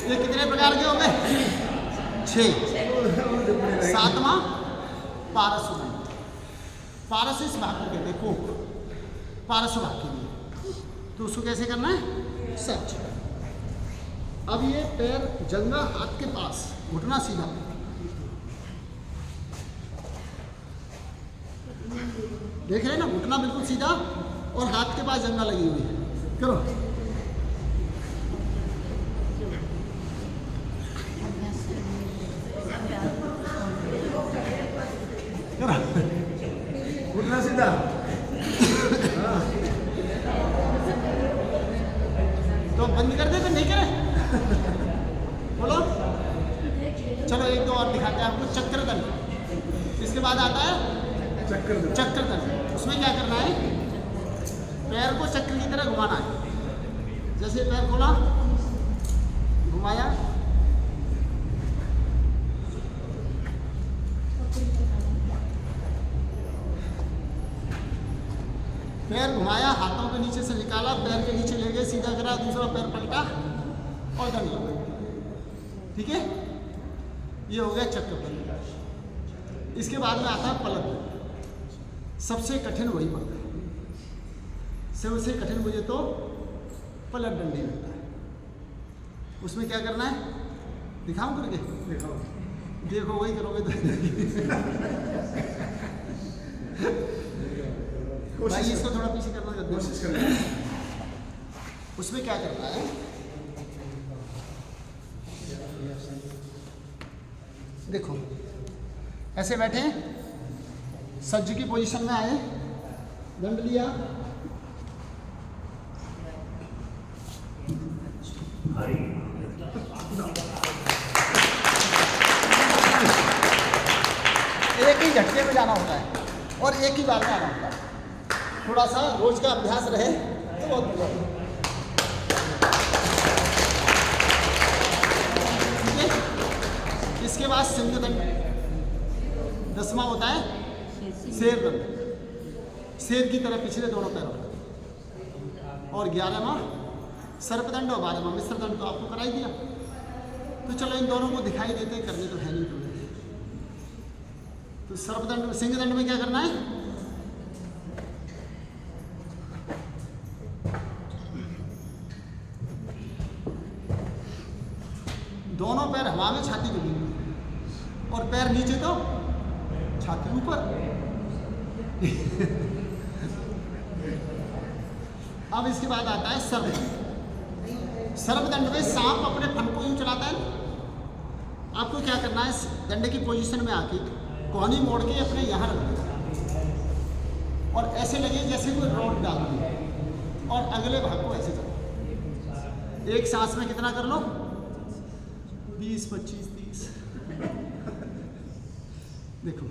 ये कितने प्रकार के हो गए, 6। 7वां पारसु दंड। पारसु इस भाग को कहते हैं, कोक, पारसु भाग के लिए। तो उसको कैसे करना है, सच। अब ये पैर जंगा हाथ के पास, घुटना सीधा, देख रहे हैं ना, घुटना बिल्कुल सीधा और हाथ के पास जंगा लगी हुई है। करो, करो, घुटना सीधा। तो बंद कर दे तो नहीं करे, बोलो। चलो एक दो और दिखाते हैं आपको, चक्र दंड। इसके बाद आता है चक्र दंड। उसमें क्या करना है, पैर को चक्र की तरह घुमाना है। जैसे पैर खोला, घुमाया, पैर घुमाया, हाथों के नीचे से निकाला, पैर के नीचे ले गए, सीधा करा, दूसरा पैर पलटा और दंड लगा, ठीक है। ये हो गया चक्र दंड। इसके बाद में आता है पलट दंड। सबसे कठिन वही पड़ता है, सबसे कठिन मुझे तो पलट दंड ही लगता है। उसमें क्या करना है, दिखाऊं करके, देखो वही करोगे तो भाई इसको थोड़ा पीछे करना, कोशिश करना। उसमें क्या करना है, देखो ऐसे बैठे, सज्ज की पोजीशन में आए, दंड लिया, एक ही झटके में जाना होता है और एक ही बार में आना होता है। थोड़ा सा रोज का अभ्यास रहे तो बहुत बढ़िया है। ठीक है, इसके बाद सिंह दंड। 10वां होता है शेर दंड। शेर की तरह पिछले दोनों पैरों पर, और 11वां सर्पदंड और 12वां मिश्र दंड तो आपको करा ही दिया। तो चलो इन दोनों को दिखाई देते हैं, करने तो है नहीं तुम्हें। तो सर्पदंड में, सिंह दंड में क्या करना है? दोनों पैर हवा में, छाती जमीन में, और पैर नीचे तो छाती ऊपर। अब इसके बाद आता है सर्पदंड। सर्पदंड में सांप अपने फन को यूं चलाता है। आपको क्या करना है, दंड की पोजीशन में आके कोहनी मोड़ के अपने यहाँ रख देना, और ऐसे लगे जैसे कोई रॉड डाल दी, और अगले भाग को ऐसे चलो। एक सांस में कितना कर लो? 20, 25, 30। देखो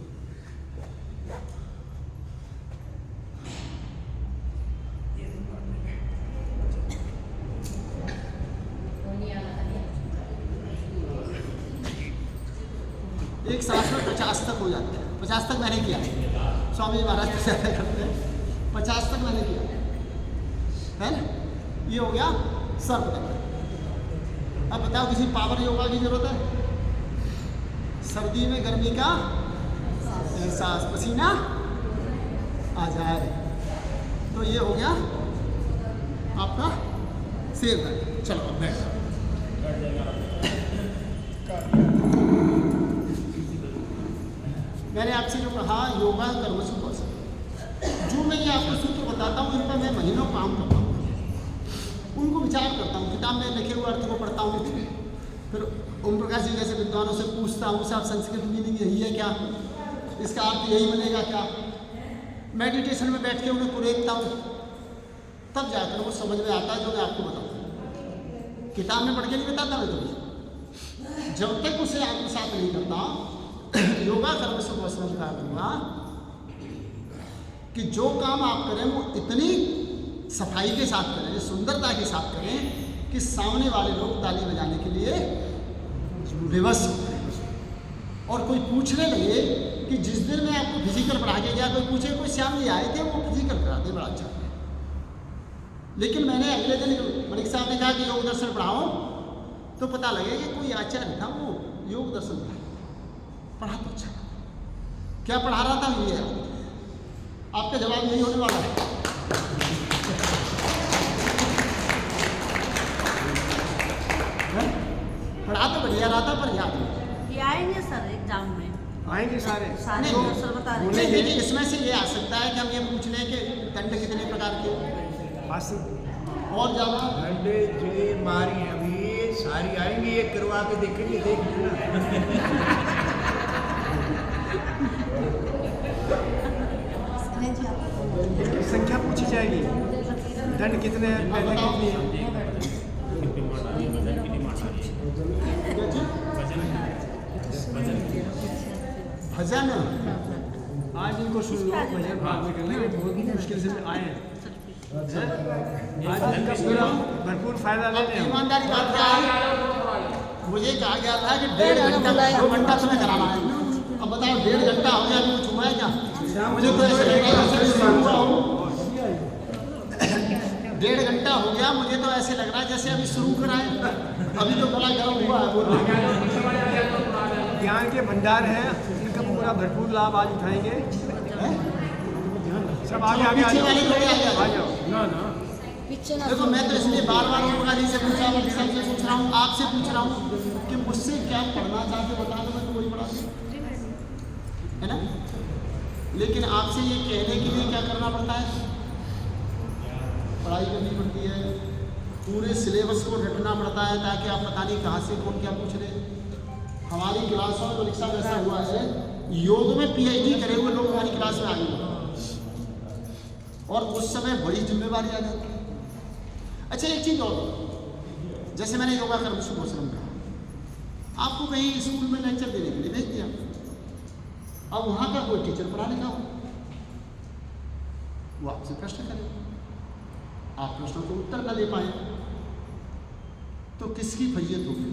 एक सांस में 50 तक हो जाता है। 50 तक मैंने किया, स्वामी महाराज तो ज़्यादा करते हैं, 50 तक मैंने किया है ना। ये हो गया सर्पदंड। अब बताओ किसी पावर योगा की जरूरत है? सर्दी में गर्मी का एहसास, पसीना आ जाए, तो ये हो गया आपका शेर दंड। चलो अब बैठ। मैंने आपसे जो कहा योगा कर्मसु कौशल, जो मैं ये आपको सूत्र बताता हूँ, इन पर मैं महीनों काम करता हूँ, उनको विचार करता हूँ, किताब में लिखे हुए अर्थ को पढ़ता हूँ, फिर ओम प्रकाश जी जैसे विद्वानों से पूछता हूँ, साहब संस्कृत मीनिंग यही है क्या, इसका अर्थ यही बनेगा क्या। मेडिटेशन में बैठ के उन्हें कुरेदता हूँ, तब जाकर वो समझ में आता है जो मैं आपको बताऊँ। किताब में पढ़ के नहीं बताता मैं कभी, जब तक उसे आत्मसात नहीं करता। योगा कर्मसु कौशलम का दूंगा कि जो काम आप करें वो इतनी सफाई के साथ करें, सुंदरता के साथ करें कि सामने वाले लोग ताली बजाने के लिए विवश हो। और कोई पूछने लगे कि जिस दिन मैं आपको फिजिकल पढ़ा के गया, कोई पूछे कोई श्याम जी आए थे, वो फिजिकल कराते बड़ा अच्छा, लेकिन मैंने अगले दिन मलिक साहब ने कहा कि योग दर्शन पढ़ाओ, तो पता लगे कि कोई आचार्य था वो योग दर्शन पढ़ा तो अच्छा, क्या पढ़ा रहा था ये आपका जवाब यही होने वाला है। पढ़ा तो बढ़िया रहा था, पर याद नहीं। ये आएंगे सर एग्जाम में, आएंगे सारे। सारे सर बता रहे हैं। देखिए इसमें से ये आ सकता है कि हम ये पूछ लें कि दंड कितने प्रकार के, और ज़्यादा दंड जे मारी अभी सारी आएंगी, ये करवा के देखेंगे, देख लेना। संख्या पूछी जाएगी, दंड कितने हैं, पहले कितनी है। भजन आज इनको सुन लो, भजन बाद में कर लेंगे, बहुत मुश्किल से आए हैं। आज इनका पूरा भरपूर फायदा ले लें। ईमानदारी बात क्या है, मुझे कहा गया था कि 1.5 घंटा 2 घंटा तुम्हें कराना है। अब बताओ 1.5 घंटा हो गया, अभी छुआ है क्या? मुझे तो ऐसे लग रहा है जैसे शुरू हुआ हो। 1.5 घंटा हो गया, मुझे तो ऐसे लग रहा है जैसे अभी शुरू कराए, अभी तो गला गर्म हुआ है। ज्ञान के भंडार हैं, इनका पूरा भरपूर लाभ आज उठाएंगे। सब आगे आगे आ पीछे वाले थोड़े आगे आ जाओ, आ जाओ। जाओ। देखो मैं तो इसलिए बार बार ओम प्रकाश जी से पूछ रहा हूँ, सबसे पूछ रहा हूँ, आपसे पूछ रहा हूँ कि मुझसे क्या पढ़ना चाहते बता दो, मैं तो वही पढ़ा दूँ, है ना। लेकिन आपसे ये कहने के लिए क्या करना पड़ता है, पढ़ाई करनी पड़ती है, पूरे सिलेबस को रटना पड़ता है, ताकि आप पता नहीं कहाँ से कौन क्या पूछ रहे। हमारी क्लासों में परीक्षा में ऐसा हुआ है, योग में PhD करे हुए लोग हमारी क्लास में आ गए, और उस समय बड़ी जिम्मेवारी आ जाती है। अच्छा एक चीज़ और, जैसे मैंने योगा कर्मसु कौशलम कहा, आपको कहीं स्कूल में लेक्चर देने के लिए भेज दिया, अब वहाँ का कोई टीचर पढ़ाने का हो, वो आपसे प्रश्न करे, आप प्रश्नों को उत्तर न ले पाए, तो किसकी फजीयत होगी?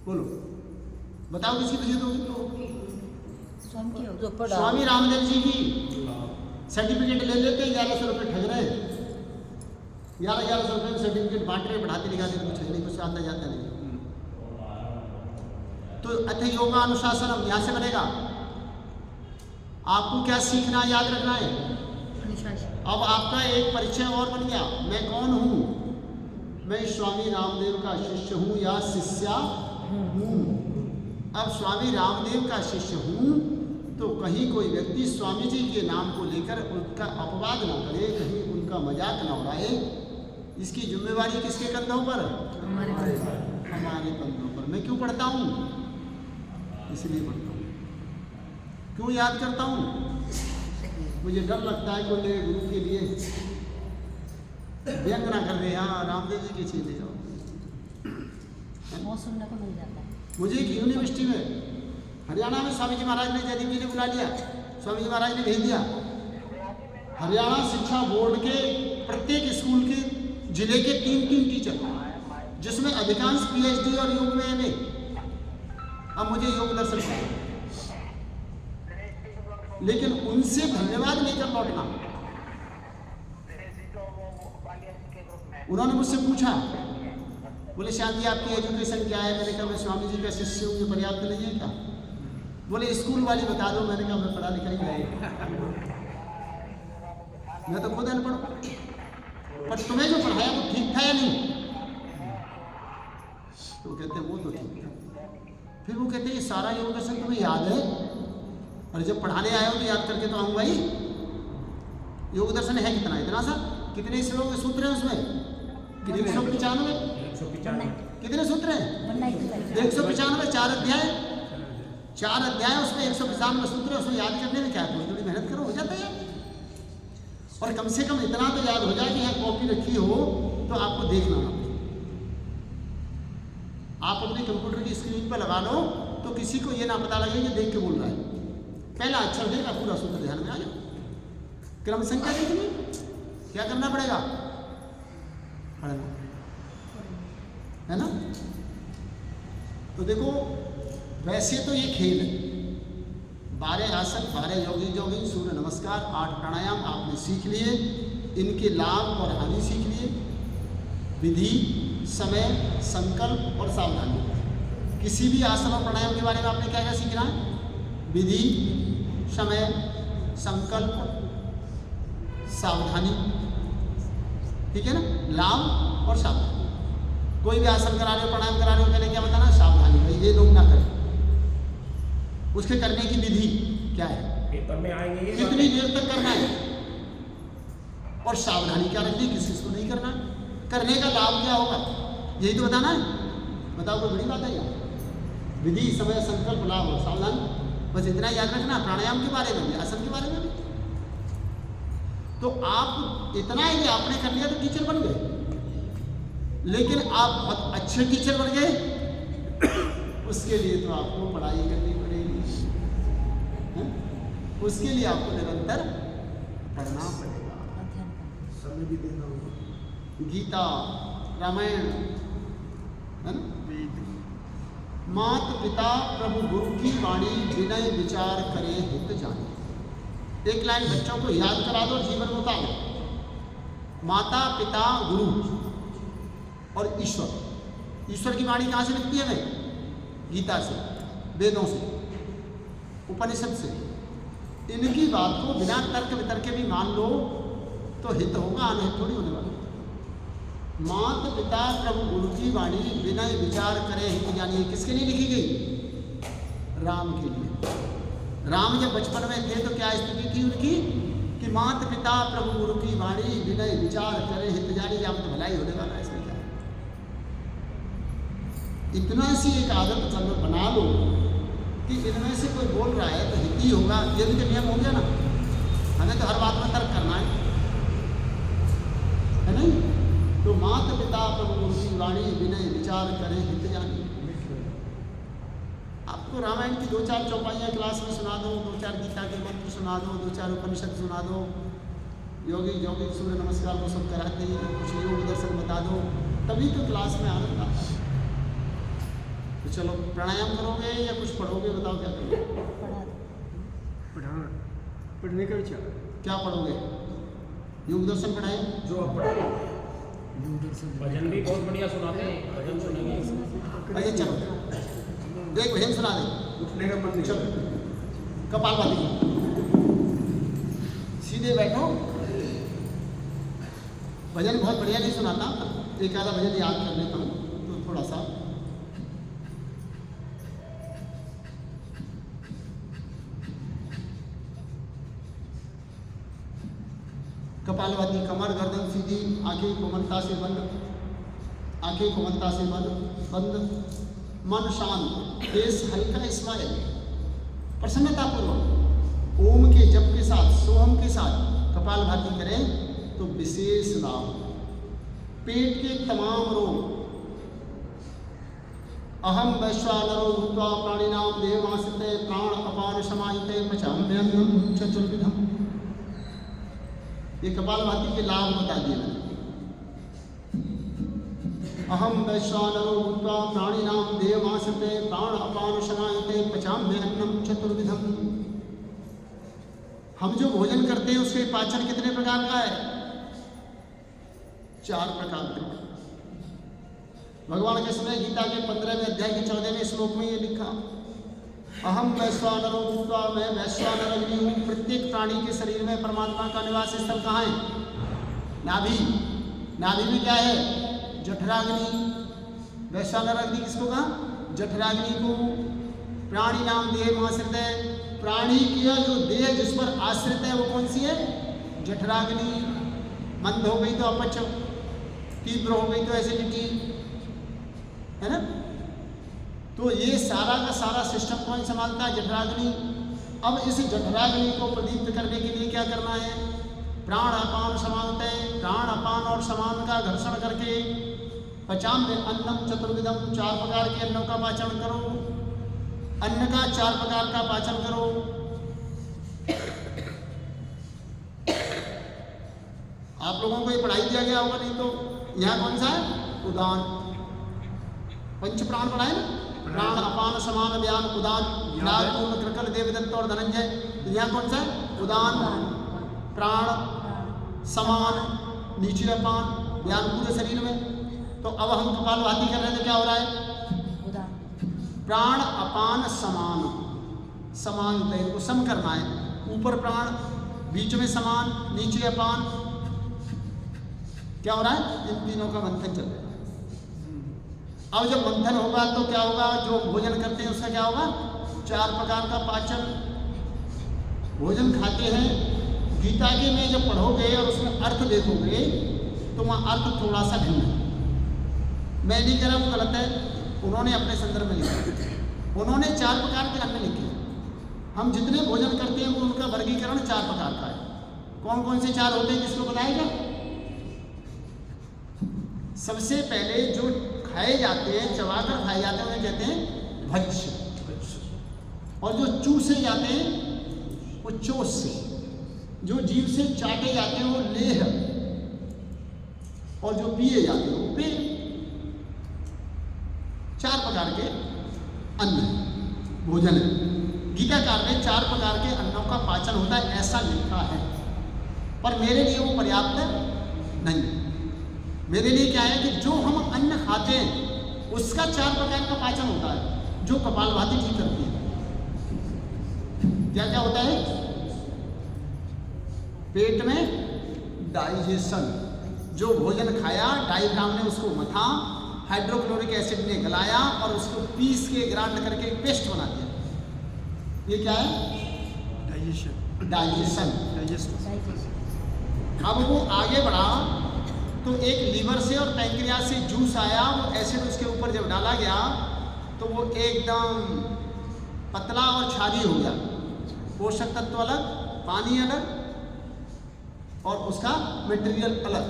बोलो, बताओ किसकी फजीयत होगी? स्वामी की हो स्वामी रामदेव जी की सर्टिफिकेट ले लेते 1100 रुपये ठग रहे, 1100 रुपये सर्टिफिकेट बांट रहे, पढ़ाते लिखाते कुछ है नहीं, कुछ आता जाता नहीं। तो अथ योगा अनुशासन यहाँ से बनेगा। आपको क्या सीखना, याद रखना है। अब आपका एक परिचय और बन गया, मैं कौन हूँ, मैं स्वामी रामदेव का शिष्य हूँ या शिष्या हूँ। अब स्वामी रामदेव का शिष्य हूँ तो कहीं कोई व्यक्ति स्वामी जी के नाम को लेकर उनका अपवाद न करे, कहीं उनका मजाक न उड़ाए। इसकी जिम्मेवारी किसके कंधों पर? हमारे कंधों पर। मैं क्यों पढ़ता हूँ? इसलिए पढ़ता हूँ। क्यों याद करता हूँ? मुझे डर लगता है कोई मेरे गुरु के लिए व्यंग ना कर दे, हाँ रामदेव जी के चेले जाओ। बहुत सुनने को मिल जाता है। मुझे एक यूनिवर्सिटी में हरियाणा में स्वामी जी महाराज ने जयदीप जी ने बुला लिया, स्वामी जी महाराज ने भेज दिया। हरियाणा शिक्षा बोर्ड के प्रत्येक स्कूल के जिले के 3 टीचर, जिसमें अधिकांश PhD और योग में MA। अब मुझे योग दर्शन चाहिए, लेकिन उनसे धन्यवाद लेकर लौटना। उन्होंने मुझसे पूछा, बोले श्याम जी आपकी एजुकेशन क्या है? मैंने कहा मैं स्वामी जी का शिष्य हूँ, ये पर्याप्त नहीं है क्या? बोले स्कूल वाली बता दो। मैंने कहा मैं पढ़ा लिखा ही नहीं, मैं तो खुद अनपढ़ हूँ, पर तुम्हें जो पढ़ाया वो ठीक था या नहीं? तो कहते वो तो ठीक था। फिर वो कहते ये सारा योग दर्शन तुम्हें याद है? और जब पढ़ाने आए हो तो याद करके तो आऊँगा ही। योग दर्शन है कितना? इतना सा। कितने श्लोक सूत्र हैं उसमें? 195। कितने सूत्र हैं? 195, 4 अध्याय, 4 अध्याय, उसमें 195 सूत्र। उसमें याद करने में क्या, थोड़ी थोड़ी मेहनत करो, हो जाता है। और कम से कम इतना तो याद हो जाए कि यहाँ कॉपी रखी हो तो आपको देखना ना पड़े। आप अपने कंप्यूटर की स्क्रीन पर लगा लो तो किसी को ये ना पता लगे कि देख के बोल रहा है। पहला अक्षर देगा, पूरा सूत्र ध्यान में आ जाए। क्रम संख्या देखनी, क्या करना पड़ेगा? पढ़ना है ना। तो देखो वैसे तो ये खेल है, 12 आसन, 12 योगी, सूर्य नमस्कार, 8 प्राणायाम आपने सीख लिए, इनके लाभ और हानि सीख लिए। विधि, समय, संकल्प और सावधानी। किसी भी आसन और प्राणायाम के बारे में आपने क्या क्या सीखना है? विधि, समय, संकल्प, सावधानी, ठीक है ना। लाभ और सावधानी। कोई भी आसन करा रहे हो, प्राणायाम करा रहे हो, पहले क्या बताना? सावधानी, भाई ये लोग ना करें। उसके करने की विधि क्या है? पेपर में आएंगे ये, कितनी देर तक करना है, और सावधानी क्या रखनी, किस चीज को नहीं करना, करने का लाभ क्या होगा, यही तो बताना है। बताओ कोई बड़ी बात है क्या? विधि, समय, संकल्प, लाभ और सावधानी, बस इतना याद रखना। प्राणायाम के बारे में भी, आसन के बारे में भी। तो आप इतना ही आपने कर लिया तो टीचर बन गए, लेकिन आप बहुत अच्छे टीचर बन गए उसके लिए तो आपको पढ़ाई करनी पड़ेगी, है? उसके लिए आपको निरंतर पढ़ना पड़ेगा, समय भी देना होगा। गीता, रामायण, है ना। मात पिता प्रभु गुरु की वाणी, विनय विचार करे हित जाने। एक लाइन बच्चों को याद करा दो, जीवन में उतारो। माता पिता गुरु और ईश्वर। ईश्वर की वाणी कहाँ से मिलती है हमें? गीता से, वेदों से, उपनिषद से। इनकी बात को बिना तर्क वितर्क के भी मान लो तो हित होगा, अनहित थोड़ी होने वाला। मात पिता प्रभु गुरु की वाणी, विनय विचार करे हित जानिए। किसके लिए लिखी गई? राम के लिए। राम जब बचपन में थे तो क्या स्थिति थी उनकी कि मात पिता प्रभु गुरु की वाणी, विनय विचार करे हित जानिए। आप तो भलाई होने वाला है, इसमें क्या? इतना सी एक आदत बना लो कि इनमें से कोई बोल रहा है तो हित ही होगा, ये भी तो नियम हो गया ना। हमें तो हर बात में तर्क करना है नहीं? तो मात पिता प्रभु गुरु की वाणी, विनय विचार करे हित जानिए। आपको रामायण की 2-4 चौपाइयाँ क्लास में सुना दो, 2-4 गीता के मंत्र सुना दो, 2-4 उपनिषद सुना दो, योगी सूर्य नमस्कार वो सब कराते हैं, कुछ योग दर्शन बता दो, तभी तो क्लास में आनंद आता है। तो चलो प्राणायाम करोगे या कुछ पढ़ोगे? बताओ क्या करोगे? पढ़ने का विचार है। क्या पढ़ोगे? योग दर्शन पढ़ाए? जो आप पढ़ाए भजन भी बहुत बढ़िया सुनाते हैं, भजन सुनेंगे। अरे चलो देख भजन सुना दे। उठने का मन नहीं चलो कपालभाति सीधे बैठो। भजन बहुत बढ़िया नहीं सुनाता, एक आधा भजन याद कर लेता हूँ तो थोड़ा सा। कपालभाति, कमर गर्दन सीधी, आंखें कोमलता से बंद, आंखें कोमलता से बंद, मन शांत, फेस हल्का स्माइल, प्रसन्नतापूर्वक ओम के जप के साथ, सोहम के साथ कपालभाति करें तो विशेष लाभ। पेट के तमाम रोग, अहम वैश्वानरो भूत्वा प्राणिनां देहमाश्रिते प्राण अपान समाहिते पचाम्यन्नं चतुर्विधम्। ये कपालभाति के लाभ बता दिए मैंने। अहम वैश्वानरो भूत्वा प्राणिनां देहमाश्रिते प्राण अपान समाहिते पचाम्यन्नं चतुर्विधम्। हम जो भोजन करते हैं उसके पाचन कितने प्रकार का है? 4 प्रकार का। भगवान के समय गीता के 15वें अध्याय के 14वें श्लोक में ये लिखा, अहम वैश्वानरो भूत्वा, मैं वैश्वानर अग्नि हूँ। प्रत्येक प्राणी के शरीर में परमात्मा का निवास स्थल कहाँ है? नाभि। नाभि में क्या है? जठराग्नि। वैश्वानर अग्नि किसको कहा? जठराग्नि को। प्राणी नाम देह आश्रित है, प्राणी की जो देह जिस पर आश्रित है वो कौन सी है? जठराग्नि। मंद हो गई तो अपच, तीव्र हो गई तो एसिडिटी, है ना? तो ये सारा का सारा सिस्टम कौन संभालता है? जठराग्नि। अब इस जठराग्नि को प्रदीप्त करने के लिए क्या करना है? प्राण अपान समानते, प्राण अपान और समान का घर्षण करके पचाम्य अन्नम चतुर्विधम, 4 प्रकार के अन्नों का पाचन करो। अन्न का 4 प्रकार का पाचन करो। आप लोगों को ये पढ़ाई दिया गया होगा, नहीं तो यहाँ कौन सा है? उदान। पंच प्राण पढ़ाए ना? प्राण अपान समान व्यान उदान, नागपूर्ण कृकल देवदत्त और धनंजय। यहाँ कौन सा है? उदान। प्राण समान, नीचे अपान, व्यान पूरे शरीर में। तो अब हम कपालभाति कर रहे हैं तो क्या हो रहा है? प्राण अपान समान, समान होता है, इनको सम करना है। ऊपर प्राण, बीच में समान, नीचे अपान। क्या हो रहा है? इन तीनों का मंथन चल रहा है। अब जब मंथन होगा तो क्या होगा? जो भोजन करते हैं उसका क्या होगा? 4 प्रकार का पाचन। भोजन खाते हैं, गीता के में जब पढ़ोगे और उसमें अर्थ देखोगे तो वहाँ अर्थ थोड़ा सा भिन्न है। मैं नहीं कह रहा वो गलत है, उन्होंने अपने संदर्भ में लिखा। उन्होंने 4 प्रकार के अन्न लिखे। हम जितने भोजन करते हैं वो उनका वर्गीकरण 4 प्रकार का है। कौन कौन से 4 होते हैं किसको बताएगा? सबसे पहले जो खाए जाते हैं, चबाकर खाए जाते हैं, उन्हें कहते हैं भक्ष्य। और जो चूसे जाते हैं वो चोष से, जो जीव से चाटे जाते हैं वो लेह, और जो पिए जाते हैं वो पेय। 4 प्रकार के अन्न भोजन है। गीताकार ने 4 प्रकार के अन्नों का पाचन होता है ऐसा लिखा है, पर मेरे लिए वो पर्याप्त नहीं। मेरे लिए क्या है कि जो हम अन्न खाते हैं उसका 4 प्रकार का पाचन होता है, जो कपालभाति ठीक करती है। क्या क्या होता है? पेट में डाइजेशन, जो भोजन खाया डायग्राम ने उसको मथा, हाइड्रोक्लोरिक एसिड ने गलाया और उसको पीस के ग्राइंड करके पेस्ट बना दिया। ये क्या है? डाइजेशन। डाइजेशन। डाइजेशन। अब वो आगे बढ़ा तो एक लीवर से और पैंक्रियास से जूस आया, वो एसिड उसके ऊपर जब डाला गया तो वो एकदम पतला और छारी हो गया। पोषक तत्व अलग, पानी अलग और उसका मटेरियल अलग।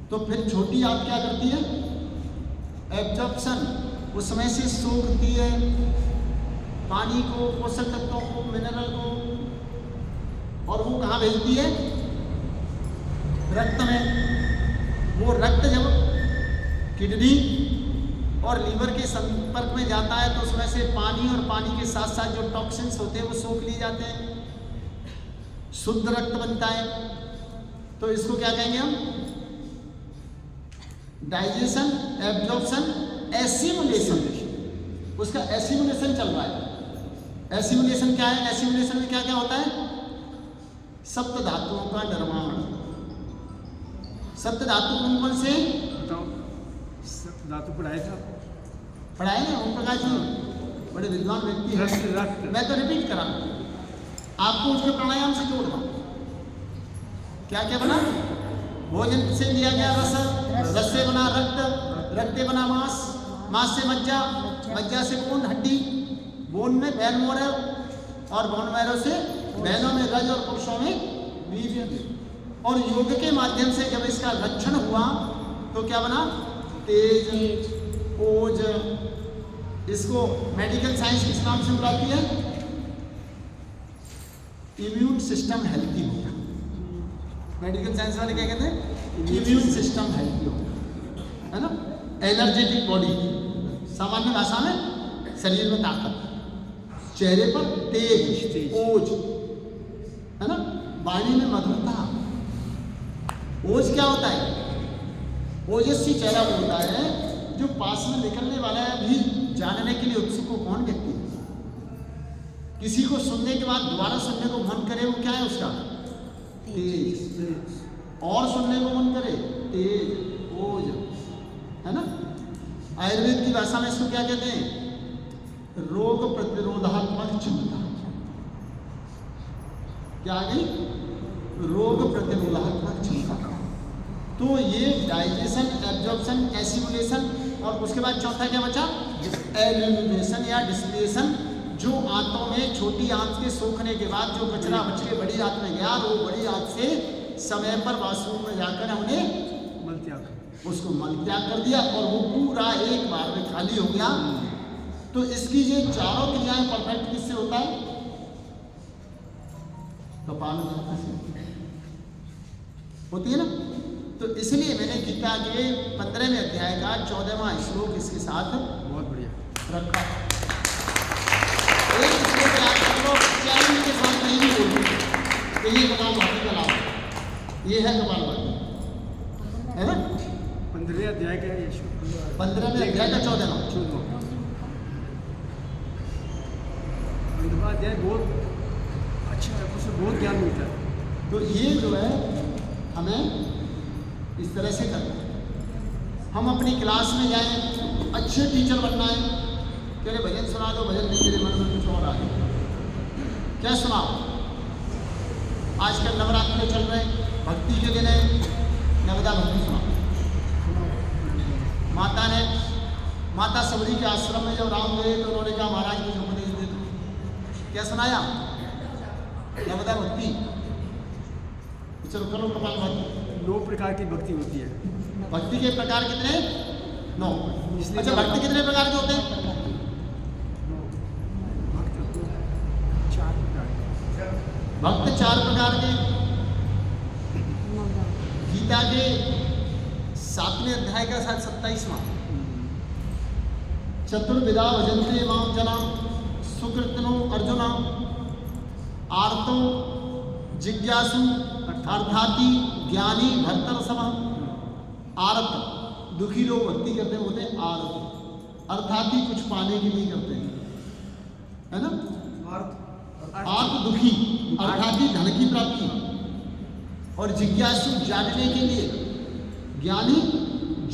तो फिर छोटी आंत क्या करती है? एब्जॉर्प्शन, उसमें से सोखती है पानी को, पोषक तत्वों को, मिनरल को, और वो कहाँ भेजती है? रक्त में। वो रक्त जब किडनी और लीवर के संपर्क में जाता है तो उसमें से पानी और पानी के साथ साथ जो टॉक्सिन्स होते हैं वो सोख लिए जाते हैं। शुद्ध रक्त बनता है। तो इसको क्या कहेंगे हम? Digestion, absorption, assimilation. उसका एसिमुलेशन चल रहा है। एसिमुलेशन क्या है? एसिमुलेशन में क्या क्या होता है? सप्त धातुओं का निर्माण। सप्त धातु कौन कौन से? बताओ, धातु पढ़ाए थे आपको? पढ़ाए ना ओम प्रकाश जी, बड़े विद्वान व्यक्ति हैं। रक्त। मैं तो रिपीट करा आपको, उसके प्राणायाम से जोड़ रहा हूं। क्या क्या बना? भोजन से लिया गया रस, रस से बना रक्त, रक्त से बना मांस, मांस से मज्जा, मज्जा से बोन हड्डी, बोन में बैन मोरव, और बोन मैरो से बहनों में रज और पुरुषों में वीर्य। और योग के माध्यम से जब इसका लक्षण हुआ तो क्या बना? तेज, ओज। इसको मेडिकल साइंस किस नाम से बुलाती है? इम्यून सिस्टम हेल्थी हो गया। मेडिकल साइंस वाले क्या कहते हैं? इम्यून सिस्टम हेल्थी हो गया, है ना? एनर्जेटिक बॉडी, सामान्य भाषा में शरीर में ताकत, चेहरे पर तेज, ओज, है ना? वाणी में मधुरता। ओज क्या होता है? ओजस्वी चेहरा होता है जो पास में निकलने वाला है भी जानने के लिए उत्सुक हो। कौन व्यक्ति किसी को सुनने के बाद दोबारा सुनने को मन करे, वो क्या है उसका? तेज। और सुनने को मन करे, तेज, ओज, है ना? आयुर्वेद की भाषा में इसको क्या कहते हैं? रोग प्रतिरोधात्मक क्षमता। क्या आ गई? रोग प्रतिरोधात्मक क्षमता। तो ये डाइजेशन, एब्जॉर्प्शन, एसिमुलेशन, और उसके बाद चौथा क्या बचा? एलिमिनेशन या डिस्टिलेशन। जो आंतों में छोटी आंत के सूखने के बाद जो कचरा बच के बड़ी आंत में गया, वो बड़ी आंत से समय पर वॉशरूम में जाकर हमने मल त्याग, उसको मल त्याग कर दिया और वो पूरा एक बार में खाली हो गया। तो इसकी ये चारों क्रियाएं परफेक्ट किससे होता है? कपालभाति से होती है ना। तो इसलिए मैंने गीता के 15वें अध्याय का 14वां श्लोक इसके साथ बहुत बढ़िया रखा। एक श्लोक याद कर लो, चैलेंज के साथ नहीं भी बोलूं तो ये कपालभाति का लाभ, ये है कपालभाति, है ना? 15वें अध्याय का ये श्लोक, 15वें अध्याय का 14वां। 15वां अध्याय बहुत अच्छा है, उससे बहुत ज्ञान मिलता है। तो ये जो है हमें इस तरह से करना है। हम अपनी क्लास में जाएं, अच्छे टीचर बनना है। कह रहे भजन सुना दो, भजन नहीं, मेरे मन में कुछ और आ गया। क्या सुनाओ? आजकल नवरात्र चल रहे, भक्ति के दिन है, नवदा भक्ति सुनाओ। माता सबरी के आश्रम में जब राम गए तो उन्होंने कहा महाराज मुझे उपदेश दे दो। क्या सुनाया? नवदा भक्ति। चलो करो कपालभाति। 9 प्रकार की भक्ति होती है। भक्ति के प्रकार कितने? 9। इसलिए अच्छा, भक्ति कितने प्रकार के होते हैं? भक्त 4 प्रकार के। गीता के 7वें अध्याय का 27वां। चतुर्विधा भजन्ते मां जना सुकृतनो अर्जुन आर्तो जिज्ञासु अर्थाति ज्ञानी भर्तर सम। आर्त दुखी लोग भक्ति करते हैं, होते हैं आर्त। अर्थाति कुछ पाने के लिए करते हैं, है ना? आर्त दुखी, अर्थाति धन की प्राप्ति, और जिज्ञासु जानने के लिए, ज्ञानी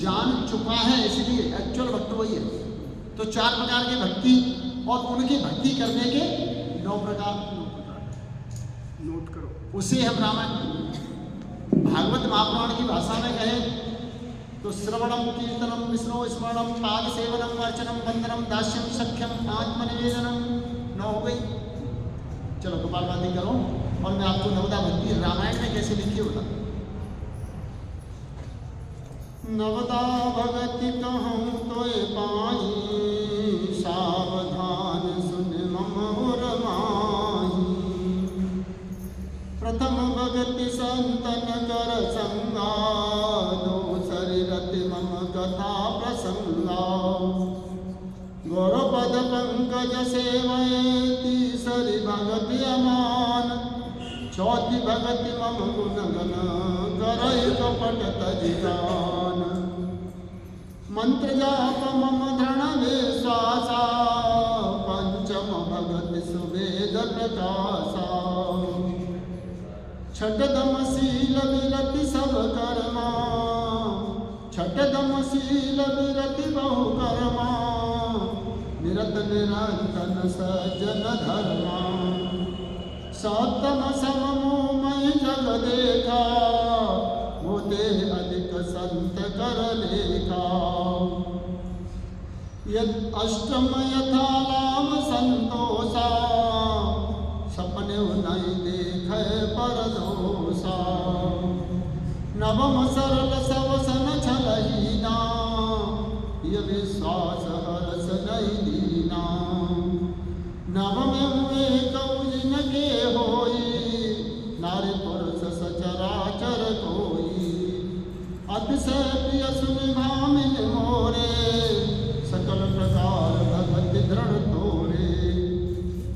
जान चुका है इसलिए। एक्चुअल भक्त वही है। तो 4 प्रकार की भक्ति और उनकी भक्ति करने के 9 प्रकार नोट करो। उसे हम रामायण भागवत महापुराण की भाषा में कहें तो श्रवणम कीर्तनम विष्णु स्मरणम पाद सेवनम अर्चनम वंदनम दास्यम सख्यम आत्मनिवेदनम 9 हो गई। चलो कपालभाति करो और मैं आपको नवदा भक्ति रामायण में कैसे लिखी होता। नवदा भगति कहूँ तो पाई सावधान सुन मम माही। प्रथम भगति संतन कर संगा दोसर रति मम कथा प्रसंगा। गौरपद पंकज सेवय तीसरी भगति अमान चौथी भगति मम गुण गण करय कपट तजियान मंत्र जाप मम दृढ़ विश्वासा पंचम भगति सुवेद प्रकाशा छठदम शील विरति सब कर्मा छठदम शील विरति बहु कर्मा निरत निरंतन सज्जन धर्मा सप्तम सममो मैं जग देखा होते अधिक संत कर लेखा यद अष्टम यथा लाभ संतोषा सपने नहीं देख पर दोषा नवम सरल सवसन छलहीना ये विश्वास हरस नहीं दीना नवम हुए कौजिन के होई नारी पुरुष सचराचर कोई अतिशय प्रिय सुनिभामिन मोरे सकल प्रकार भगवत दृढ़ तोरे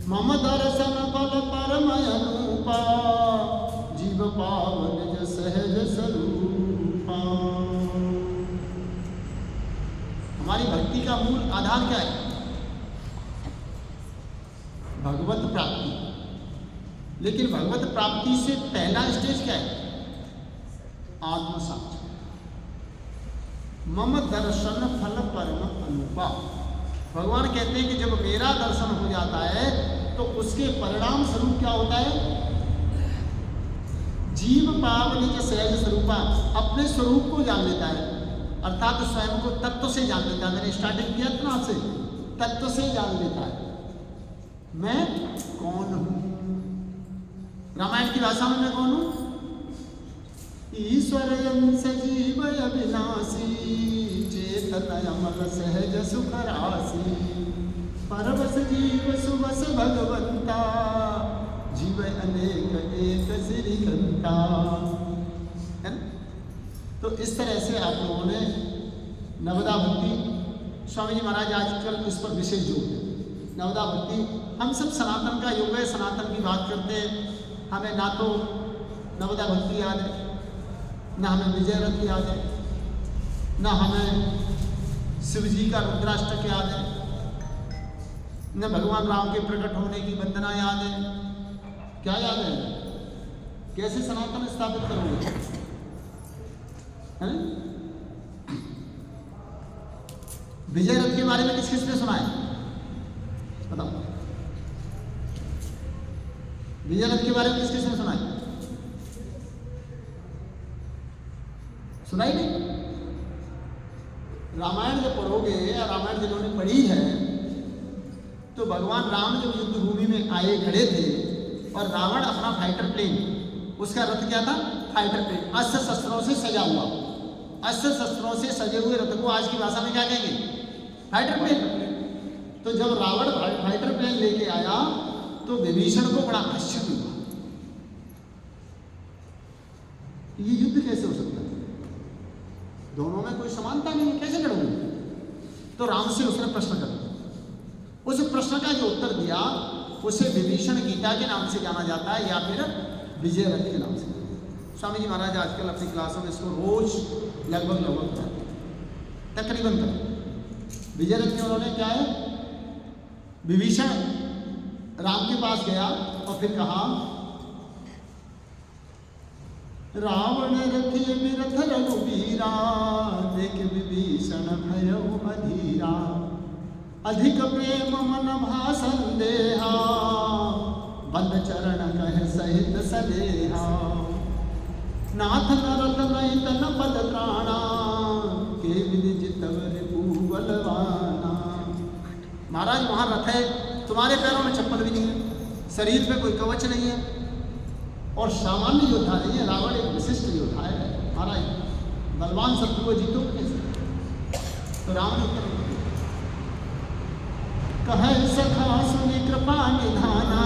मम दर्शन फल परम अनुपा जीव पाव निज सहज स्वरूपा। हमारी भक्ति का मूल आधार क्या है? भगवत प्राप्ति। लेकिन भगवत प्राप्ति से पहला स्टेज क्या है? आत्म साक्षात्कार। मम दर्शन फल परम अनुपा। भगवान कहते हैं कि जब मेरा दर्शन हो जाता है तो उसके परिणाम स्वरूप क्या होता है? जीव पाव निज सहज स्वरूपा, अपने स्वरूप को जान लेता है, अर्थात स्वयं को तत्व से जान लेता है। मैंने स्टार्टिंग किया था ना आपसे, तत्व से जान लेता है मैं कौन हूं। रामायण की भाषा में मैं कौन हूं? ईश्वर अंश जीव अविनाशी चेतन अमर सहज सुख राशि परवश जीव सुबस भगवंता जीव अनेक एक श्रीकंता। है ना? तो इस तरह से आप लोगों ने नवदा भक्ति, स्वामी जी महाराज आजकल इस पर विशेष जोर देते। नवदा भक्ति, हम सब सनातन का योग है, सनातन की बात करते हैं। हमें ना तो नवदा भक्ति याद है, ना हमें विजय रथ याद है, ना हमें शिव जी का रुद्राष्टक याद है, न भगवान राम के प्रकट होने की वंदना याद है। क्या याद है? कैसे सनातन स्थापित करोगे? है? विजय रथ के बारे में किस किसने सुना है? बताओ। विजय रथ के बारे में किस किसने सुना है? सुना ही नहीं। रामायण जब पढ़ोगे या रामायण जिन्होंने पढ़ी है तो भगवान राम जब युद्ध भूमि में आए खड़े थे और रावण अपना फाइटर प्लेन, उसका रथ क्या था? फाइटर प्लेन, अस्त्र शस्त्रों से सजा हुआ। अस्त्र शस्त्रों से सजे हुए रथ को आज की भाषा में क्या कहेंगे? Fighter plane. तो जब रावण फाइटर प्लेन लेके आया तो विभीषण को बड़ा आश्चर्य हुआ, ये युद्ध कैसे हो सकता है? दोनों में कोई समानता नहीं, कैसे लड़ोगे? तो राम से उसने प्रश्न कर, उस प्रश्न का जो उत्तर दिया उसे विभीषण गीता के नाम से जाना जाता है या फिर विजय रथ के नाम से। स्वामी जी महाराज आजकल अपनी क्लासों में इसको रोज लगभग तकरीबन विजय रथ में उन्होंने क्या है, विभीषण राम के पास गया और फिर कहा, रावण रथि बिरथ रघुबीरा देख विभीषण भयउ अधीरा अधिक प्रेम मन भा संदेहा बंद चरण कह सहित सलेहा नाथ नरत नहीं तन पद त्राणा के विधि जितवर बलवाना। महाराज वहां रथ है, तुम्हारे पैरों में चप्पल भी नहीं है, शरीर पे कोई कवच नहीं है और सामान्य योद्धा नहीं है। रावण एक विशिष्ट योद्धा है महाराज, बलवान शत्रु को जीतो कैसे? तो रावण उत्तर कह सखा सुनि कृपा निधाना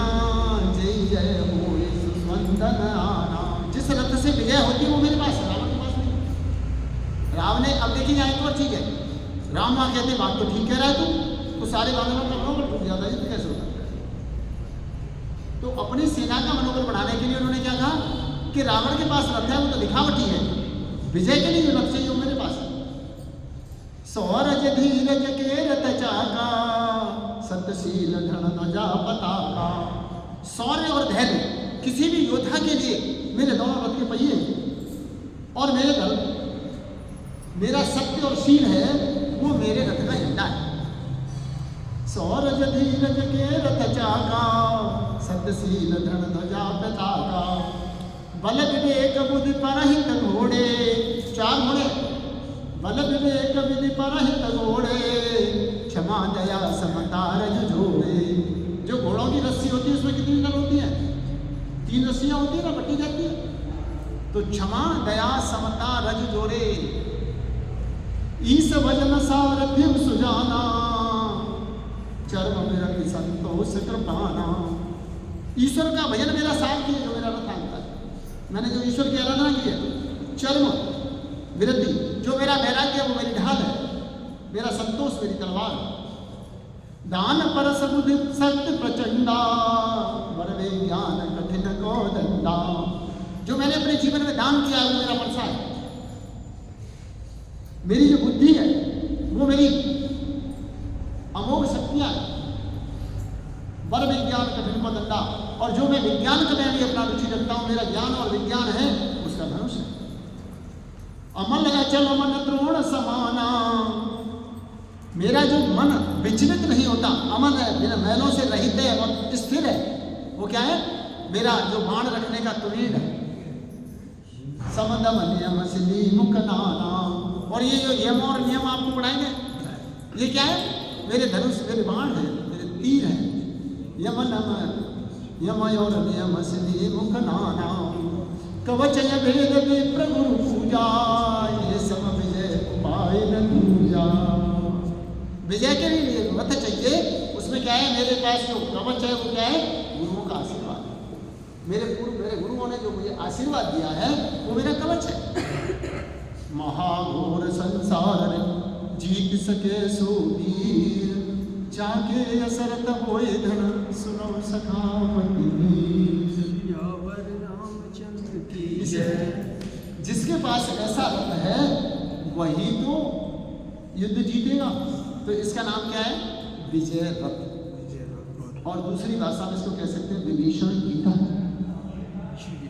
जय जय हो सुस्वंदन आना। जिस रथ से विजय होती है वो मेरे पास है, रावण के पास नहीं। रावण ने, अब देखिए एक और चीज है, राम वहां कहते बात तो ठीक कह रहा है तो सारे बादलों का मनोबल टूट जाता है, ये कैसे होता है? तो अपनी सेना का मनोबल बढ़ाने के लिए उन्होंने क्या कि रावण के पास रथ है वो तो दिखावटी है, विजय के लिए जो रथ चाहिए वो मेरे पास है। सौरज धीरज के रथ चाका, सत्यशील धन ध्वजा पताका। शौर्य और धैर्य किसी भी योद्धा के लिए मेरे दोनों रथ के पहिए हैं, और मेरे दल मेरा सत्य और शील है वो मेरे रथ का झंडा है। सौरज धीरज के रथ चाका, सत्यशील धन ध्वजा पताका। बल विवेक बुद्धि परहित घोड़े, 4 घोड़े, बल विवेक बुद्धि परहित घोड़े, क्षमा दया समता रज जोड़े। जो घोड़ों की रस्सी होती है उसमें कितनी नल होती है? 3 रस्सियां होती है ना, बटी जाती है। तो क्षमा दया समता रज जोड़े। ईस भजन सारथ्य सुजाना, चर्म विरति संतोष कृपाना। ईश्वर का भजन मेरा सारथी है जो मेरा रथ आंता है। मैंने जो ईश्वर की आराधना की है, चर्म विरति जो मेरा वैराग्य है वो मेरी ढाल है, मेरा संतोष मेरी तलवार। दान परस बुद्धि सत्य प्रचंडा, वरवे ज्ञान कठिन को दंडा। जो मैंने अपने जीवन में दान किया है वो मेरा परसा है। मेरी जो बुद्धि है वो मेरी अमोघ शक्तियां है। वर विज्ञान कठिन को दंडा, और जो मैं विज्ञान का मैं भी अपना रुचि रखता हूं, मेरा ज्ञान और विज्ञान है उसका धनुष है। अमल अचल मन द्रोण समाना। मेरा जो मन विचलित नहीं होता, अमल है, बिना मैलों से रहित है और स्थिर है। वो क्या है? मेरा जो बाण रखने का तुरीन है। समदम नियम सिली मुख नाना। और ये जो यम और नियम आपको पढ़ाएंगे, ये क्या है? मेरे धनुष, मेरे बाण है, मेरे तीर है। यम नम यम और नियम सिली मुख नाना। कवच भेद में प्रभु पूजा, ये सब विजय उपाय न दूजा। विजय के लिए रथ चाहिए, उसमें क्या है? मेरे पास जो कवच है वो क्या है? गुरुओं का आशीर्वाद है। मेरे गुरुओं ने जो मुझे आशीर्वाद दिया है वो मेरा कवच है। महाघोर संसार जीत सके सो वीर, जाके असरत होए धन सुनो सखावती वीर। जिसके पास ऐसा रथ है वही तो युद्ध जीतेगा। तो इसका नाम क्या है? विजय रथ। और दूसरी भाषा में इसको कह सकते हैं विभीषण गीता।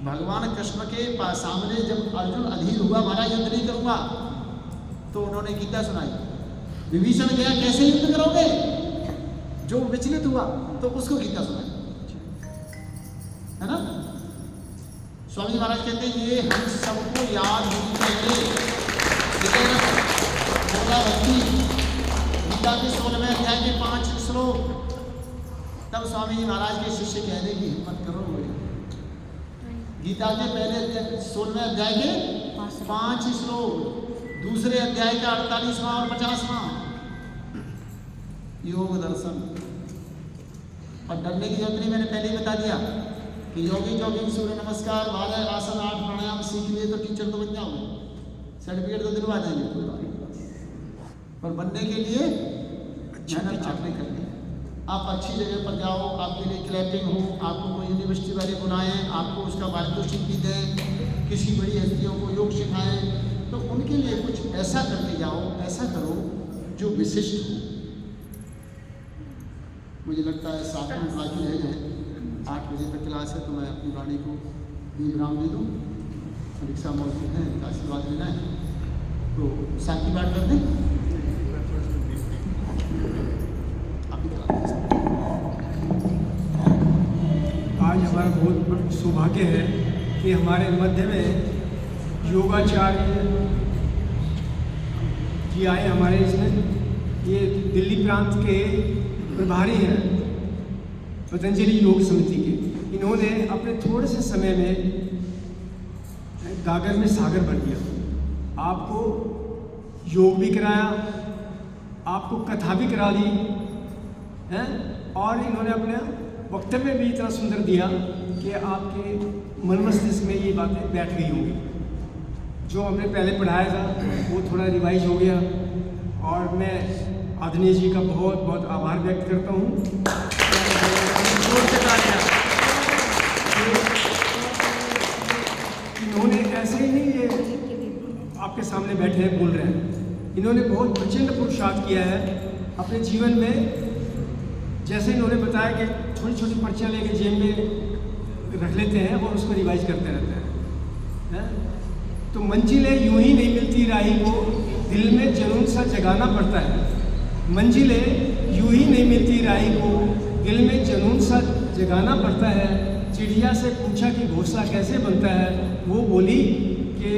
भगवान कृष्ण के सामने जब अर्जुन अधीर हुआ, हमारा युद्ध नहीं करूंगा, तो उन्होंने गीता सुनाई। विभीषण गया, कैसे युद्ध करोगे? जो विचलित हुआ तो उसको गीता सुनाई, है ना। स्वामी महाराज कहते हैं ये हम सबको याद होनी चाहिए। गीता के 16वें अध्याय के 5 श्लोक। तब स्वामी जी महाराज के शिष्य कह रहे कि हिम्मत करो। गीता के पहले 16वें अध्याय के 5 श्लोक, दूसरे अध्याय का 48वां और 50वां योग दर्शन। और डरने की जरूरत नहीं, मैंने पहले ही बता दिया कि योगी जॉगिंग, सूर्य नमस्कार, वाले आसन, 8 प्राणायाम सीख लिए तो टीचर तो बन जाओगे, सर्टिफिकेट तो दिलवा देंगे, कोई बात नहीं। पर बनने के लिए मेहनत आपने करनी है। आप अच्छी जगह पर जाओ, आपके लिए क्लैपिंग हो, आपको कोई यूनिवर्सिटी वाले बुलाएं, आपको उसका पारितोषिक भी दें, किसी बड़ी हस्तियों को योग सिखाएं, तो उनके लिए कुछ ऐसा करके जाओ, ऐसा करो जो विशिष्ट हो। मुझे लगता है 7 मिनट बाकी रह गए, 8 बजे तक क्लास है, तो मैं अपनी वाणी को विराम दे दूँ। परीक्षा मौजूद है, आशीर्वाद लेना है, तो साथ की बात कर दें। आज हमारा बहुत सौभाग्य है कि हमारे मध्य में योगाचार्य जी आए हमारे इसमें। ये दिल्ली प्रांत के प्रभारी हैं पतंजलि योग समिति के। इन्होंने अपने थोड़े से समय में गागर में सागर भर दिया। आपको योग भी कराया, आपको कथा भी करा दी है, और इन्होंने अपने वक्तव्य भी इतना सुंदर दिया कि आपके मन मस्तिष्क में ये बातें बैठ गई होंगी। जो हमने पहले पढ़ाया था वो थोड़ा रिवाइज हो गया, और मैं आदरणीय जी का बहुत बहुत आभार व्यक्त करता हूँ। आपके सामने बैठे हैं, बोल रहे हैं। इन्होंने बहुत प्रचंड पुरुषार्थ किया है अपने जीवन में। जैसे इन्होंने बताया कि छोटी छोटी पर्चियाँ लेके जेब में रख लेते हैं और उसको रिवाइज करते रहते हैं। तो मंजिलें यूं ही नहीं मिलती राही को, दिल में जुनून सा जगाना पड़ता है। मंजिलें यूं ही नहीं मिलती राही को, दिल में जुनून सा जगाना पड़ता है। चिड़िया से पूछा कि घोंसला कैसे बनता है, वो बोली कि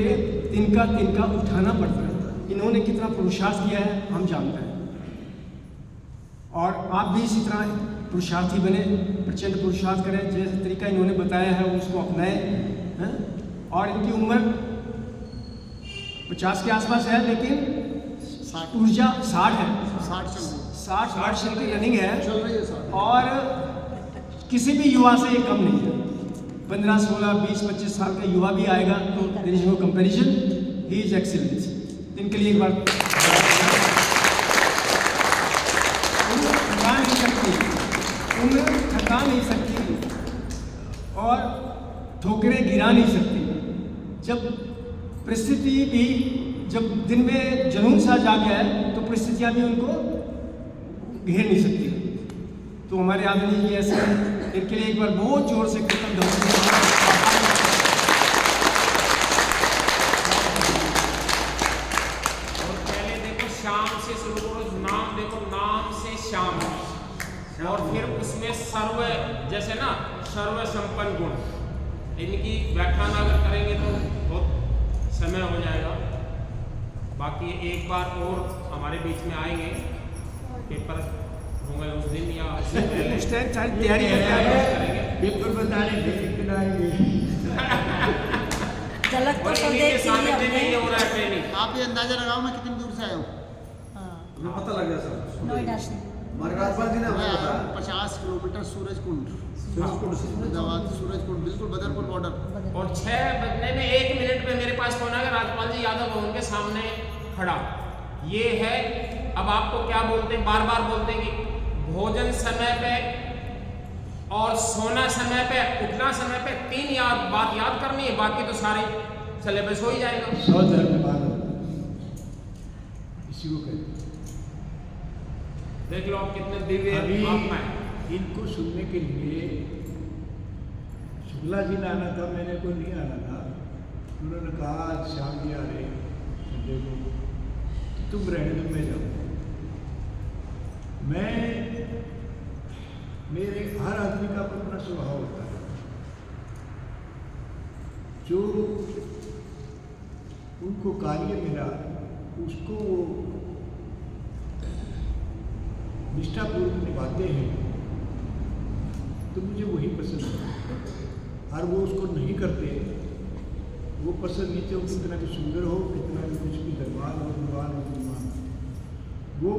तिनका तिनका उठाना पड़ता है। इन्होंने कितना पुरुषार्थ किया है हम जानते हैं, और आप भी इसी तरह पुरुषार्थी बने, प्रचंड पुरुषार्थ करें। जैसे तरीका इन्होंने बताया है उसको अपनाएं। और इनकी उम्र 50 के आसपास है, लेकिन ऊर्जा 60 है, 60 साल की रनिंग है, चल रही है साथ। और किसी भी युवा से ये कम नहीं है। 15, 16, 20, 25 साल का युवा भी आएगा तो there is no comparison, he is excellent. इनके लिए एक बार उम्र थका नहीं सकती और ठोकरें गिरा नहीं सकती। जब परिस्थिति भी, जब दिन में जुनून सा जाग गया है तो परिस्थितियाँ भी उनको घेर नहीं सकती। तो हमारे आदमी जी ऐसे हैं, इनके लिए एक बार बहुत जोर से और पहले देखो शाम से शुरू करो, नाम देखो, नाम से शाम, और फिर उसमें सर्व, जैसे ना सर्व संपन्न गुण, इनकी व्याख्यान अगर करेंगे तो बहुत समय हो जाएगा। बाकी एक बार और हमारे बीच में आएंगे, पेपर होंगे उस दिन या उससे पहले, उस टाइम सारी तैयारी करेंगे। बिल्कुल बताने फिर आएंगे। झलक तो और सब इन्हीं के देखती सामने ही में ये हमने। हो रहा है ट्रेनिंग। आप ये अंदाजा लगाओ मैं कितनी दूर से आया हूँ। हाँ, तुम्हें पता लग गया सर। नोएडा से। हमारे आसपास ही ना मैं हमें आया पता हूँ 50 किलोमीटर सूरजकुंड, फरीदाबाद सूरजकुंड, बिल्कुल बदरपुर बॉर्डर। और 6 बजने में 1 मिनट में मेरे पास फोन आया, राज्यपाल जी यादव भवन के सामने खड़ा। ये है, अब आपको क्या बोलते हैं, बार बार बोलते हैं कि भोजन समय पे और सोना समय पे, उठना समय पे, 3 बात याद करनी है, बाकी तो सारे सिलेबस हो ही जाएगा। 100 धर्म मानो, इसी को कहते हैं। देख लो आप कितने दिव्य अभी आत्मा है। इनको सुनने के लिए शुक्ला जी ने आना था, मैंने को नहीं आना था। उन्होंने कहा आज शाम जी आ रहे संडे को, तो तुम रहने दो, मैं जाऊँ। मेरे हर आदमी का अपना स्वभाव होता है, जो उनको कार्य मिला उसको वो निष्ठापूर्वक निभाते हैं, तो मुझे वही पसंद है। और वो उसको नहीं करते, वो पसंद नहीं, चाहे कितना भी सुंदर हो, कितना भी कुछ भी दरबार हो, दरबार हो,